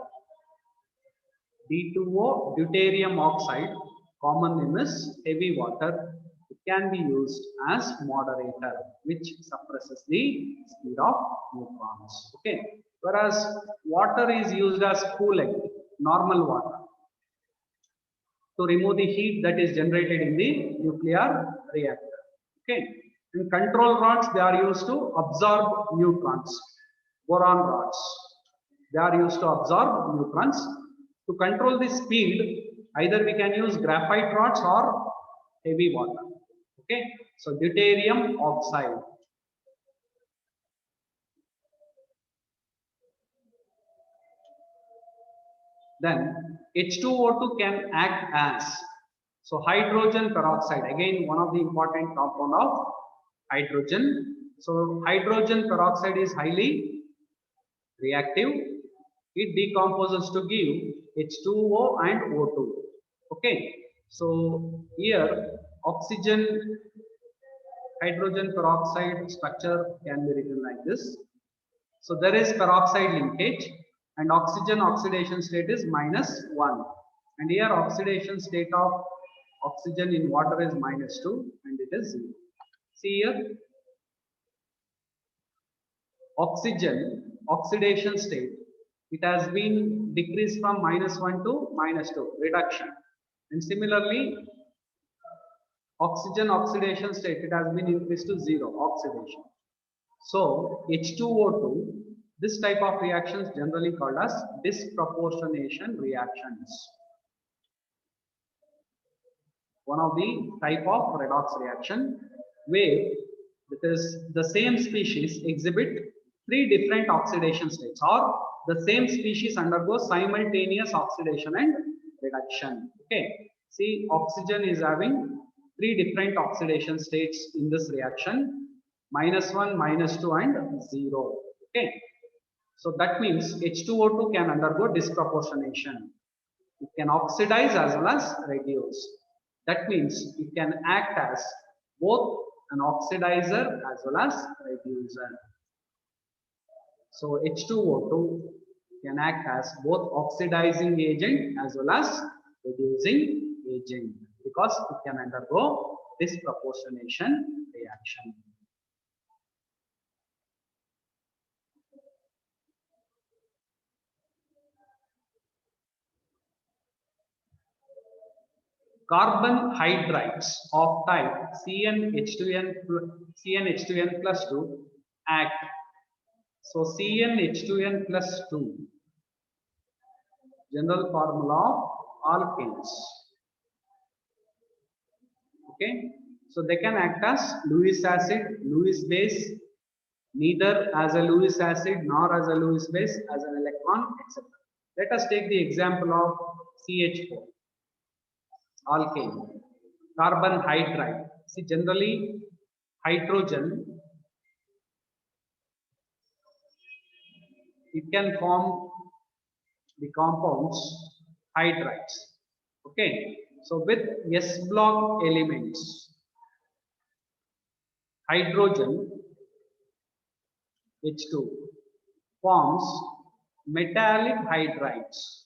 D2O, deuterium oxide, common name is heavy water. It can be used as moderator, which suppresses the speed of neutrons. Okay, whereas water is used as coolant, normal water, to remove the heat that is generated in the nuclear reactor. Okay, in control rods, they are used to absorb neutrons. Boron rods, they are used to absorb neutrons. To control the speed, either we can use graphite rods or heavy water. Okay, so deuterium oxide. Then H2O2 can act as, so hydrogen peroxide, again one of the important compound of hydrogen. So hydrogen peroxide is highly reactive. It decomposes to give H2O and O2. Okay, so here oxygen hydrogen peroxide structure can be written like this. So there is peroxide linkage, and oxygen oxidation state is -1, and here oxidation state of oxygen in water is -2, and it is 0. See here, oxygen oxidation state, it has been decreased from -1 to -2, reduction. And similarly, oxygen oxidation state, it has been increased to 0, oxidation. So H2O2, this type of reactions generally called as disproportionation reactions. One of the type of redox reaction where it is the same species exhibit 3 different oxidation states, or the same species undergoes simultaneous oxidation and reduction. Okay, see, oxygen is having 3 different oxidation states in this reaction, -1, -2 and 0. Okay, so that means H2O2 can undergo disproportionation. It can oxidize as well as reduce. That means it can act as both an oxidizer as well as reducer. So H2O2 can act as both oxidizing agent as well as reducing agent because it can undergo disproportionation reaction. Carbon hydrides of type CnH2n plus 2 act. So CnH2n plus 2, general formula of alkanes. Okay, so they can act as Lewis acid, Lewis base, neither as a Lewis acid nor as a Lewis base, as an electron, etc. Let us take the example of CH4, alkane, carbon hydride. See, generally hydrogen, it can form the compounds hydrides. Okay, so with S block elements, hydrogen H2 forms metallic hydrides.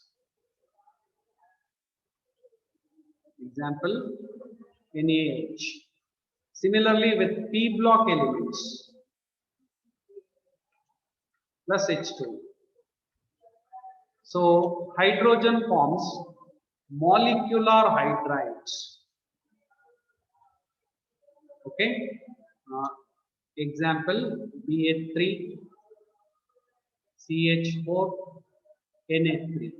Example, NaH. Similarly, with P block elements plus H2. So hydrogen forms molecular hydrides. Okay. Example, BH3, CH4, NH3.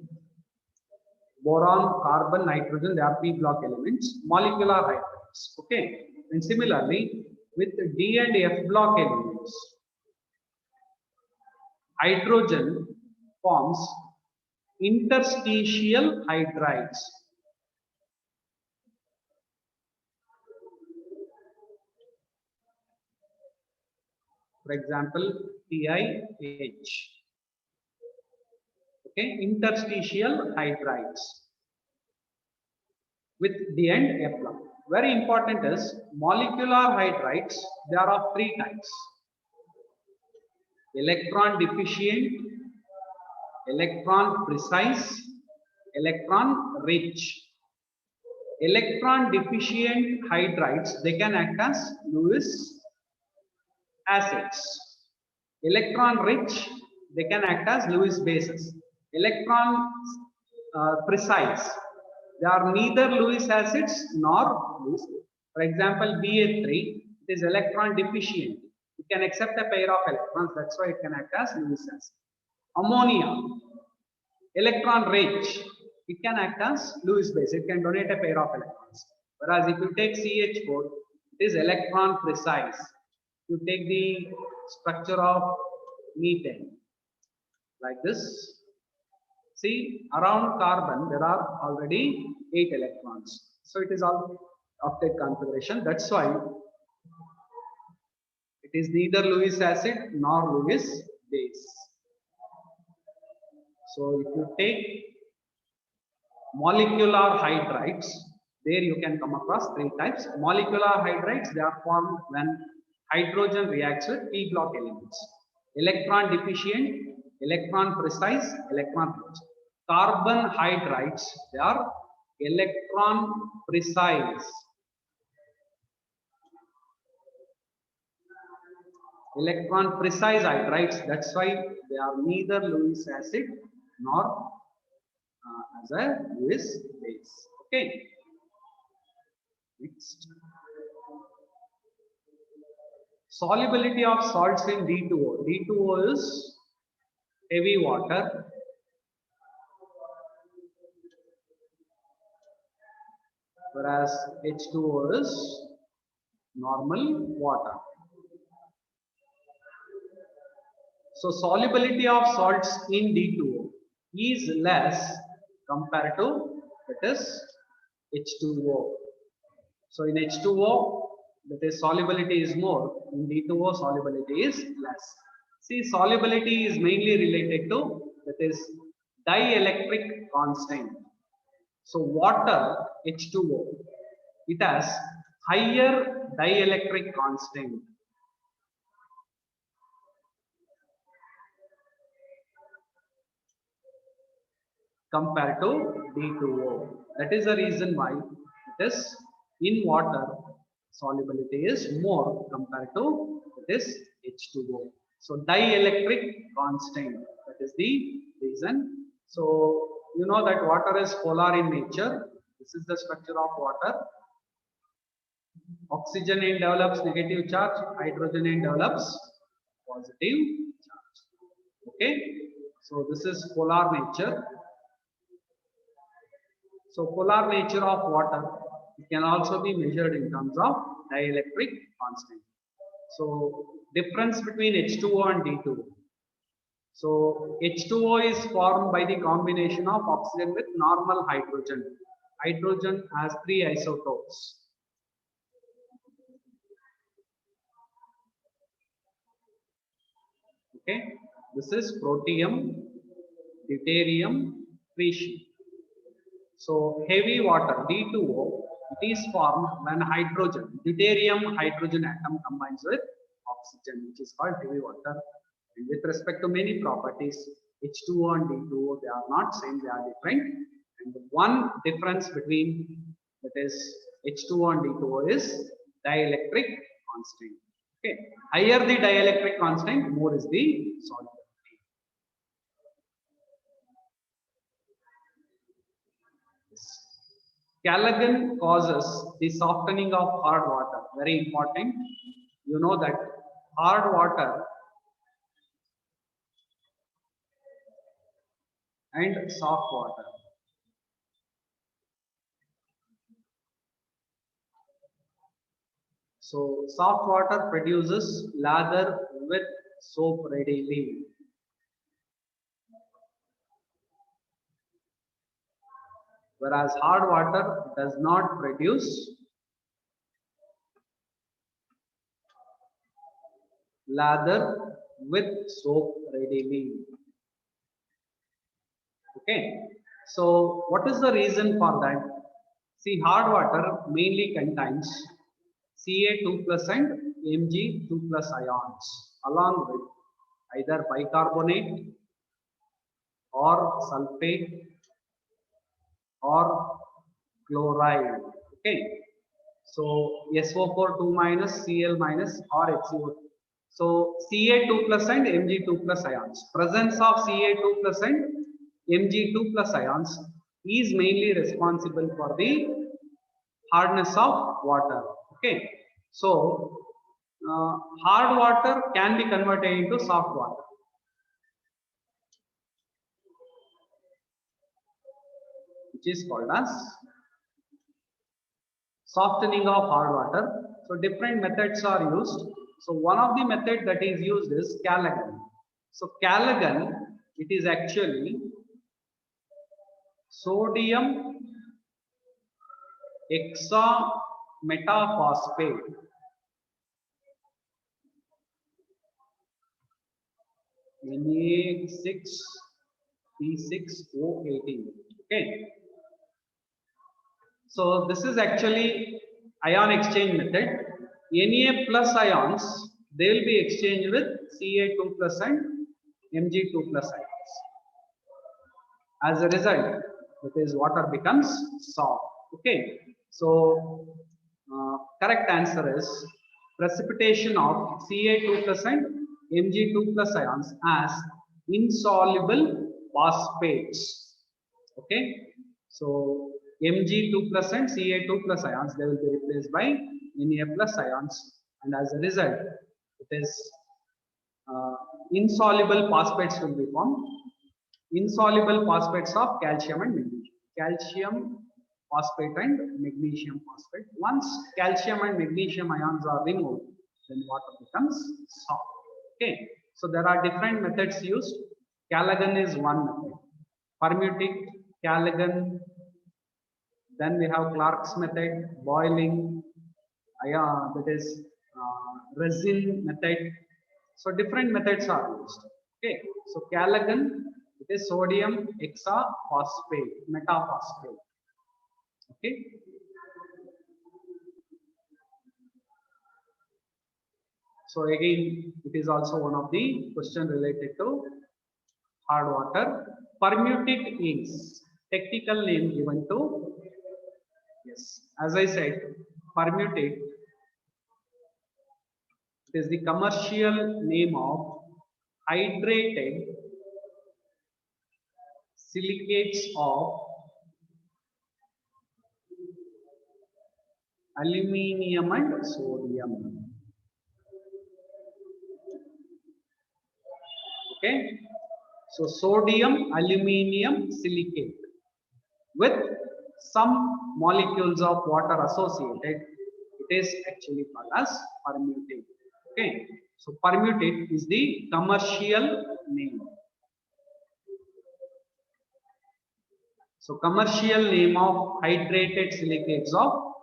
Boron, carbon, nitrogen, they are P block elements, molecular hydrides. Okay. And similarly, with D and F block elements, hydrogen forms interstitial hydrides. For example, TiH. Okay, interstitial hydrides with D and F block. Very important is molecular hydrides. There are three types: electron deficient, electron precise, electron rich. Electron deficient hydrides, they can act as Lewis acids. Electron rich, they can act as Lewis bases. Electron precise, they are neither Lewis acids nor Lewis. For example, BA3, it is electron deficient. It can accept a pair of electrons, that's why it can act as Lewis acid. Ammonia, electron rich, it can act as Lewis base. It can donate a pair of electrons. Whereas if you take CH4, it is electron precise. You take the structure of methane like this. See, around carbon there are already 8 electrons. So it is all octet configuration. That's why it is neither Lewis acid nor Lewis base. So if you take molecular hydrides, there you can come across three types. Molecular hydrides, they are formed when hydrogen reacts with P block elements. Electron deficient, electron precise, electron rich. Carbon hydrides, they are electron precise. Electron precise hydrides, that's why they are neither Lewis acid nor as a Lewis base. Okay. Next. Solubility of salts in D2O. D2O is heavy water. Whereas H2O is normal water. So solubility of salts in D2O is less compared to, that is, H2O. So in H2O, that is, solubility is more. In D2O, solubility is less. See, solubility is mainly related to, that is, dielectric constant. So water H2O, it has higher dielectric constant compared to D2O. That is the reason why it is in water solubility is more compared to this H2O. So dielectric constant, that is the reason. So you know that water is polar in nature. This is the structure of water. Oxygen end develops negative charge, hydrogen end develops positive charge. Okay, so this is polar nature. So polar nature of water can also be measured in terms of dielectric constant. So difference between H2O and D2O. So H2O is formed by the combination of oxygen with normal hydrogen. Hydrogen has 3 isotopes. Okay, this is protium, deuterium, tritium. So heavy water D2O, it is formed when hydrogen, deuterium hydrogen atom combines with oxygen, which is called heavy water. And with respect to many properties, H2O and D2O, they are not same, they are different. And the one difference between that is H2O and D2O is dielectric constant. Okay, higher the dielectric constant, more is the solubility. Callaghan causes the softening of hard water. Very important. You know that hard water and soft water. So soft water produces lather with soap readily. Whereas hard water does not produce lather with soap readily. Okay. So what is the reason for that? See, hard water mainly contains Ca2 plus and Mg2 plus ions along with either bicarbonate or sulfate or chloride. Okay. So SO4 2 minus, Cl minus or HCO. So Ca2 plus and Mg2 plus ions. Presence of Ca2 plus and Mg2 plus ions is mainly responsible for the hardness of water. Okay. So hard water can be converted into soft water. Which is called as softening of hard water. So different methods are used. So one of the method that is used is Callaghan. So Callaghan, it is actually sodium hexametaphosphate. Na6P6O18. Okay. So this is actually ion exchange method. Na plus ions, they will be exchanged with Ca2 plus and Mg2 plus ions. As a result, because water becomes soft. Okay. So correct answer is precipitation of Ca2 plus and Mg2 plus ions as insoluble phosphates. Okay. So Mg2 plus and Ca2 plus ions, they will be replaced by Na plus ions, and as a result, it is insoluble phosphates will be formed. Insoluble phosphates of calcium and magnesium. Calcium phosphate and magnesium phosphate. Once calcium and magnesium ions are removed, then water becomes soft. Okay. So there are different methods used. Callaghan is one method. Permutic, Callaghan. Then we have Clark's method, boiling, that is resin method. So different methods are used. Okay. So Callaghan, it is sodium hexaphosphate, metaphosphate. Okay. So again, it is also one of the question related to hard water. Permutic is technical name given to, yes, as I said, permutic is the commercial name of hydrated silicates of aluminium and sodium. Okay, so sodium aluminium silicate with some molecules of water associated, it is actually called as permutate. Okay, so permutate is the commercial name. So commercial name of hydrated silicates of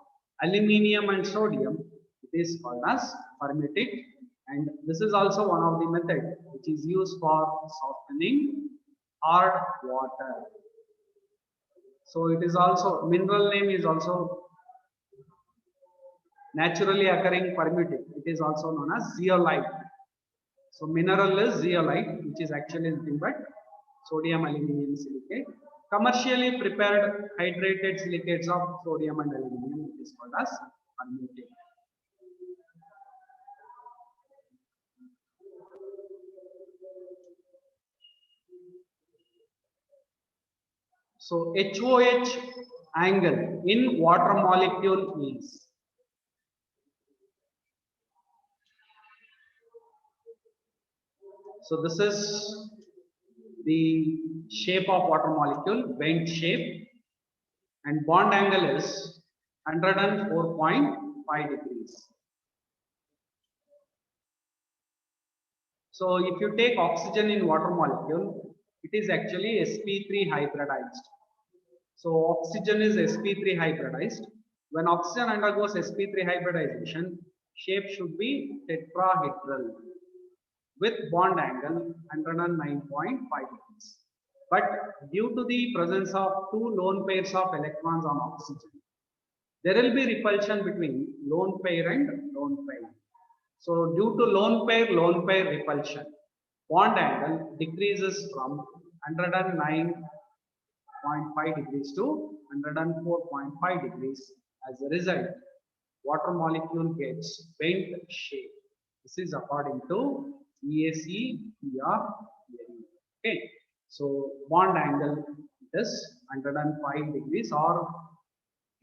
aluminium and sodium, it is called as permutate, and this is also one of the method which is used for softening hard water. So it is also, mineral name is also naturally occurring permutate. It is also known as zeolite. So mineral is zeolite, which is actually nothing but sodium aluminium silicate. Commercially prepared hydrated silicates of sodium and aluminium, it is called as permutate. So HOH angle in water molecule is, so this is the shape of water molecule, bent shape, and bond angle is 104.5 degrees. So if you take oxygen in water molecule, it is actually sp3 hybridized. So oxygen is sp3 hybridized. When oxygen undergoes sp3 hybridization, shape should be tetrahedral with bond angle 109.5 degrees. But due to the presence of two lone pairs of electrons on oxygen, there will be repulsion between lone pair and lone pair. So due to lone pair repulsion, bond angle decreases from 109.5 degrees to 104.5 degrees. As a result, water molecule gets bent shape. This is according to EAC-PR theory. Okay, so bond angle is 105 degrees, or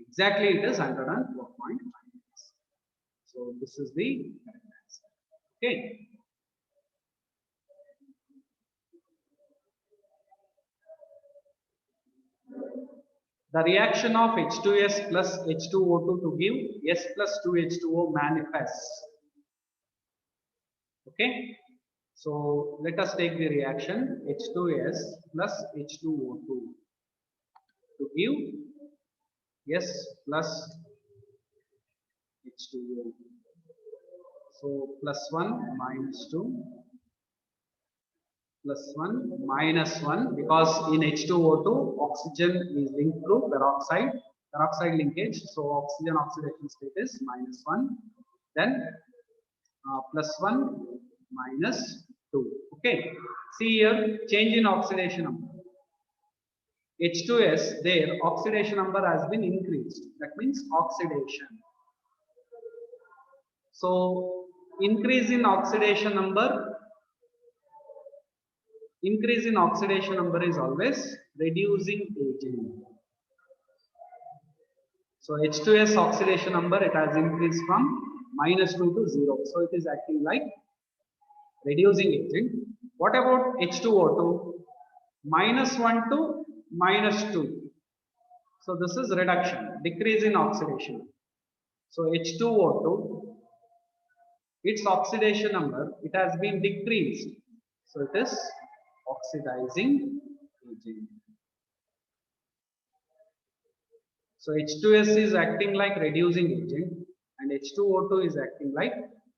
exactly it is 104.5 degrees. So this is the correct answer. Okay. The reaction of H2S plus H2O2 to give S plus 2H2O manifests. Okay. So let us take the reaction H2S plus H2O2 to give S plus H2O. So plus 1 minus 2 plus 1 minus 1, because in H2O2 oxygen is linked to peroxide linkage, so oxygen oxidation state is minus 1, then plus 1 minus 2. Okay, see here change in oxidation number. H2S, their oxidation number has been increased, that means oxidation. So increase in oxidation number is always reducing agent. So H2S oxidation number, it has increased from minus 2 to 0. So it is acting like reducing agent. What about H2O2? Minus 1 to minus 2. So this is reduction, decrease in oxidation. So H2O2, its oxidation number, it has been decreased. So it is oxidizing agent. So H2S is acting like reducing agent and H2O2 is acting like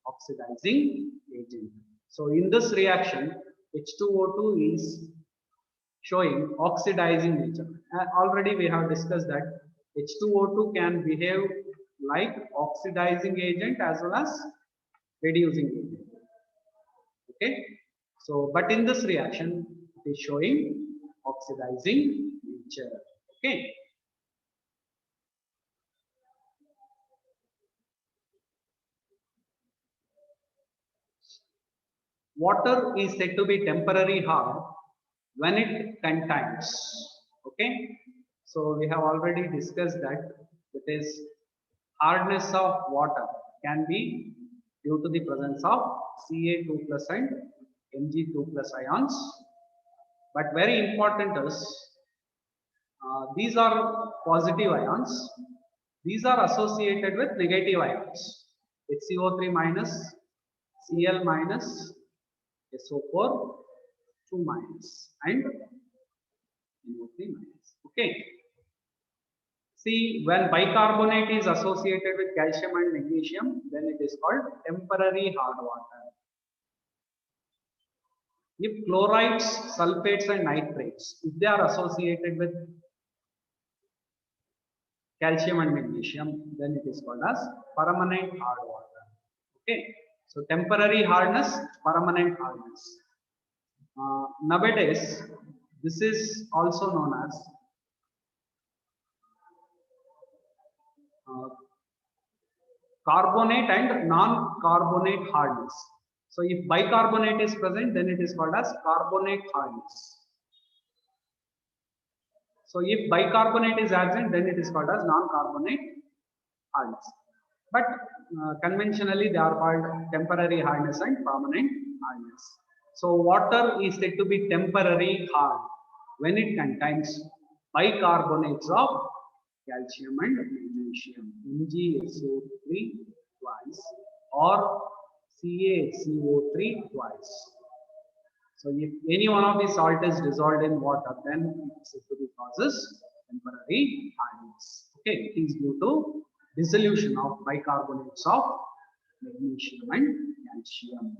oxidizing agent. So in this reaction, H2O2 is showing oxidizing nature. Already we have discussed that H2O2 can behave like oxidizing agent as well as reducing agent. Okay. So, but in this reaction, it is showing oxidizing nature. Okay. Water is said to be temporary hard when it contains. Okay. So we have already discussed that it is hardness of water can be due to the presence of Ca2 plus and Mg2 plus ions. But very important is these are positive ions. These are associated with negative ions. HCO3 minus, Cl minus, SO4, 2 minus, and NO3 minus. Okay. See, when bicarbonate is associated with calcium and magnesium, then it is called temporary hard water. If chlorides, sulfates, and nitrates, if they are associated with calcium and magnesium, then it is called as permanent hard water. Okay, so temporary hardness, permanent hardness. Nowadays, this is also known as carbonate and non-carbonate hardness. So if bicarbonate is present, then it is called as carbonate hardness. So if bicarbonate is absent, then it is called as non-carbonate hardness. But conventionally, they are called temporary hardness and permanent hardness. So water is said to be temporary hard when it contains bicarbonates of calcium and magnesium, MgSO3 twice or CaCO3 twice. So if any one of these salt is dissolved in water, then it is said to be causes temporary hardness. Okay, it is due to dissolution of bicarbonates of magnesium and calcium.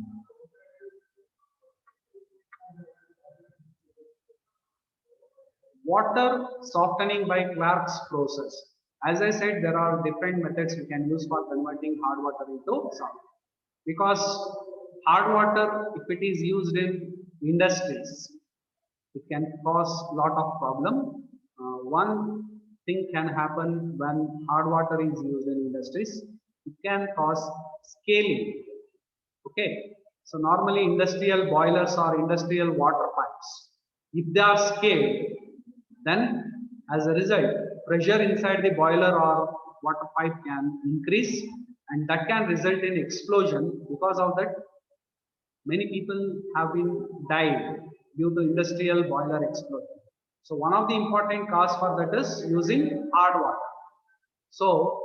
Water softening by Clark's process. As I said, there are different methods we can use for converting hard water into salt. Because hard water, if it is used in industries, it can cause a lot of problem. One thing can happen when hard water is used in industries, it can cause scaling. Okay, so normally industrial boilers or industrial water pipes, if they are scaled, then as a result, pressure inside the boiler or water pipe can increase, and that can result in explosion. Because of that, many people have been died due to industrial boiler explosion. So one of the important cause for that is using hard water. So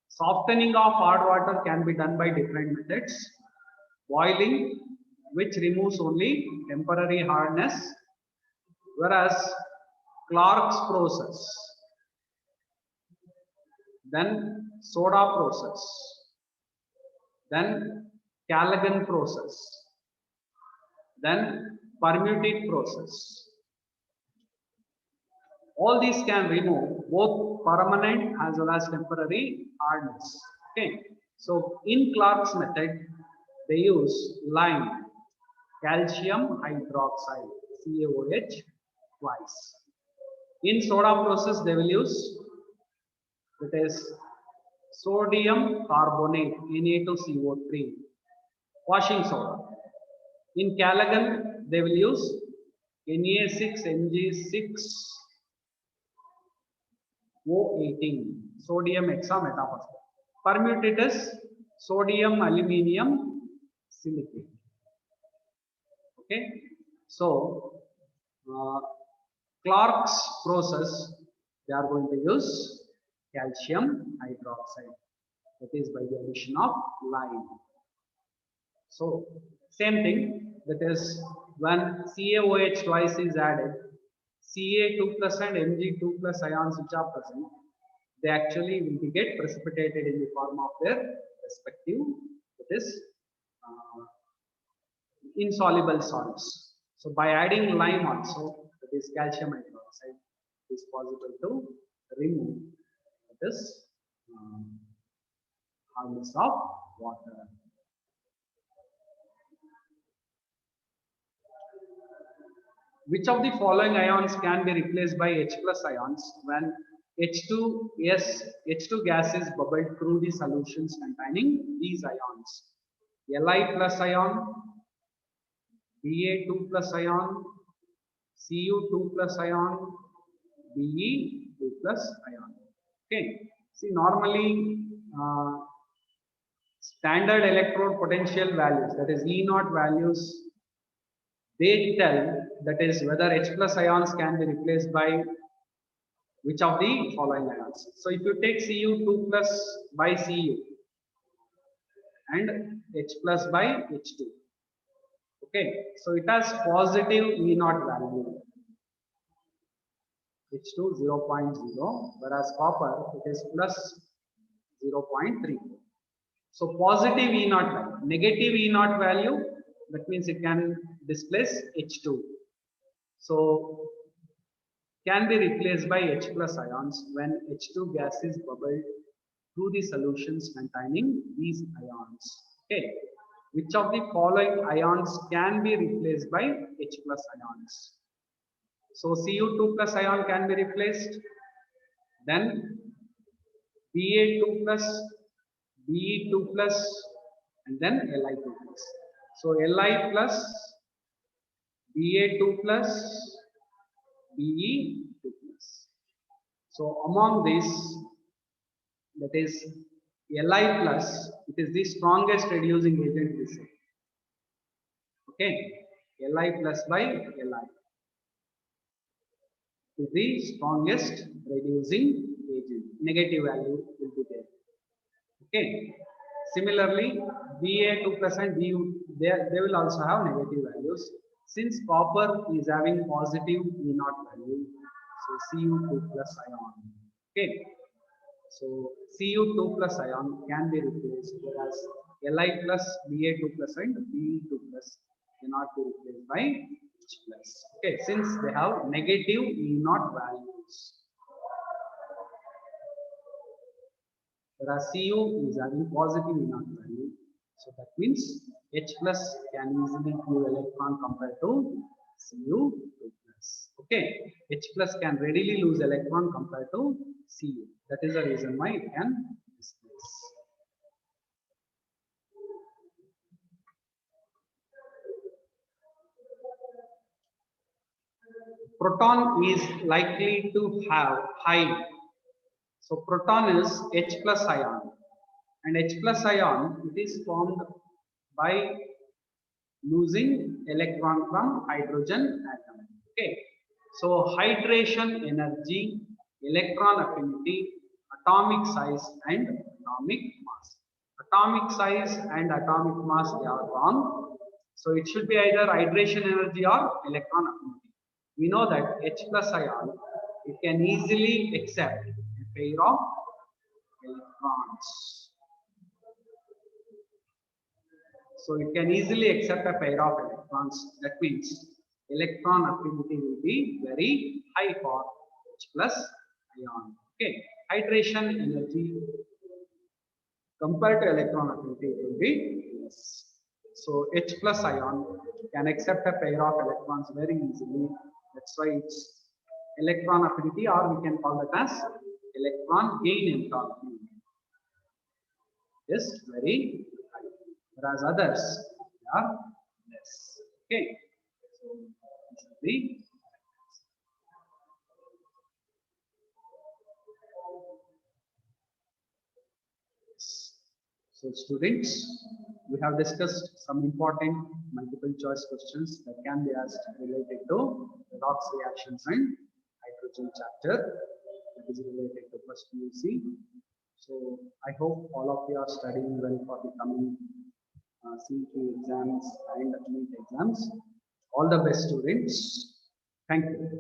softening of hard water can be done by different methods. Boiling, which removes only temporary hardness, whereas Clark's process, then soda process, then Callaghan process, then permutate process. All these can remove both permanent as well as temporary hardness. Okay. So in Clark's method, they use lime, calcium hydroxide, CaOH twice. In soda process, they will use, it is sodium carbonate, Na2CO3, washing soda. In Callaghan, they will use Na6Mg6O18, sodium hexametaphosphate. Permutate is sodium aluminium silicate. Okay, so Clark's process, they are going to use calcium hydroxide, that is by the addition of lime. So same thing, that is when CaOH twice is added, Ca2 plus and Mg2 plus ions which are present, they actually will get precipitated in the form of their respective, that is insoluble salts. So by adding lime also, that is calcium hydroxide, it is possible to remove is hardness of water. Which of the following ions can be replaced by H plus ions when H2 gas is bubbled through the solutions containing these ions? Li plus ion, Ba2 plus ion, Cu2 plus ion, Be2 plus ion. Okay. See, normally standard electrode potential values, that is E naught values, they tell that is whether H plus ions can be replaced by which of the following ions. So if you take Cu2 plus by Cu and H plus by H2. Okay, so it has positive E naught value. H2 0.0, whereas copper it is plus 0.3. So positive E naught value, negative E naught value, that means it can displace H2. So can be replaced by H plus ions when H2 gas is bubbled through the solutions containing these ions. Okay, which of the following ions can be replaced by H plus ions? So Cu2 plus ion can be replaced, then Ba2 plus, Be2 plus, and then Li2 plus. So Li plus, Ba2 plus, Be2 plus. So among these, that is Li plus, it is the strongest reducing agent we say. Okay, Li plus by Li is the strongest reducing agent. Negative value will be there. Okay. Similarly, Ba2 plus and Bu, they will also have negative values. Since copper is having positive E naught value, so Cu2 plus ion. Okay. So Cu2 plus ion can be replaced, whereas Li plus, Ba2 plus and Be2 plus cannot be replaced by H plus. Okay, since they have negative E naught values. Whereas Cu is having positive E naught value. So that means H plus can easily give electron compared to Cu2 plus. Okay, H plus can readily lose electron compared to Cu. That is the reason why it can displace. Proton is likely to have high. So proton is H plus ion, and H plus ion it is formed by losing electron from hydrogen atom. Okay, so hydration energy, electron affinity, atomic size, and atomic mass. Atomic size and atomic mass they are wrong. So it should be either hydration energy or electron affinity. We know that H plus ion it can easily accept a pair of electrons. So it can easily accept a pair of electrons. That means electron affinity will be very high for H plus ion. Okay, hydration energy compared to electron affinity will be less. So H plus ion can accept a pair of electrons very easily. That's why it's electron affinity, or we can call it as electron gain enthalpy is very high, whereas others are less. Okay, so this is the so students, we have discussed some important multiple choice questions that can be asked related to redox reactions and hydrogen chapter that is related to first UC. So I hope all of you are studying well for the coming CET exams and NEET exams. All the best students. Thank you.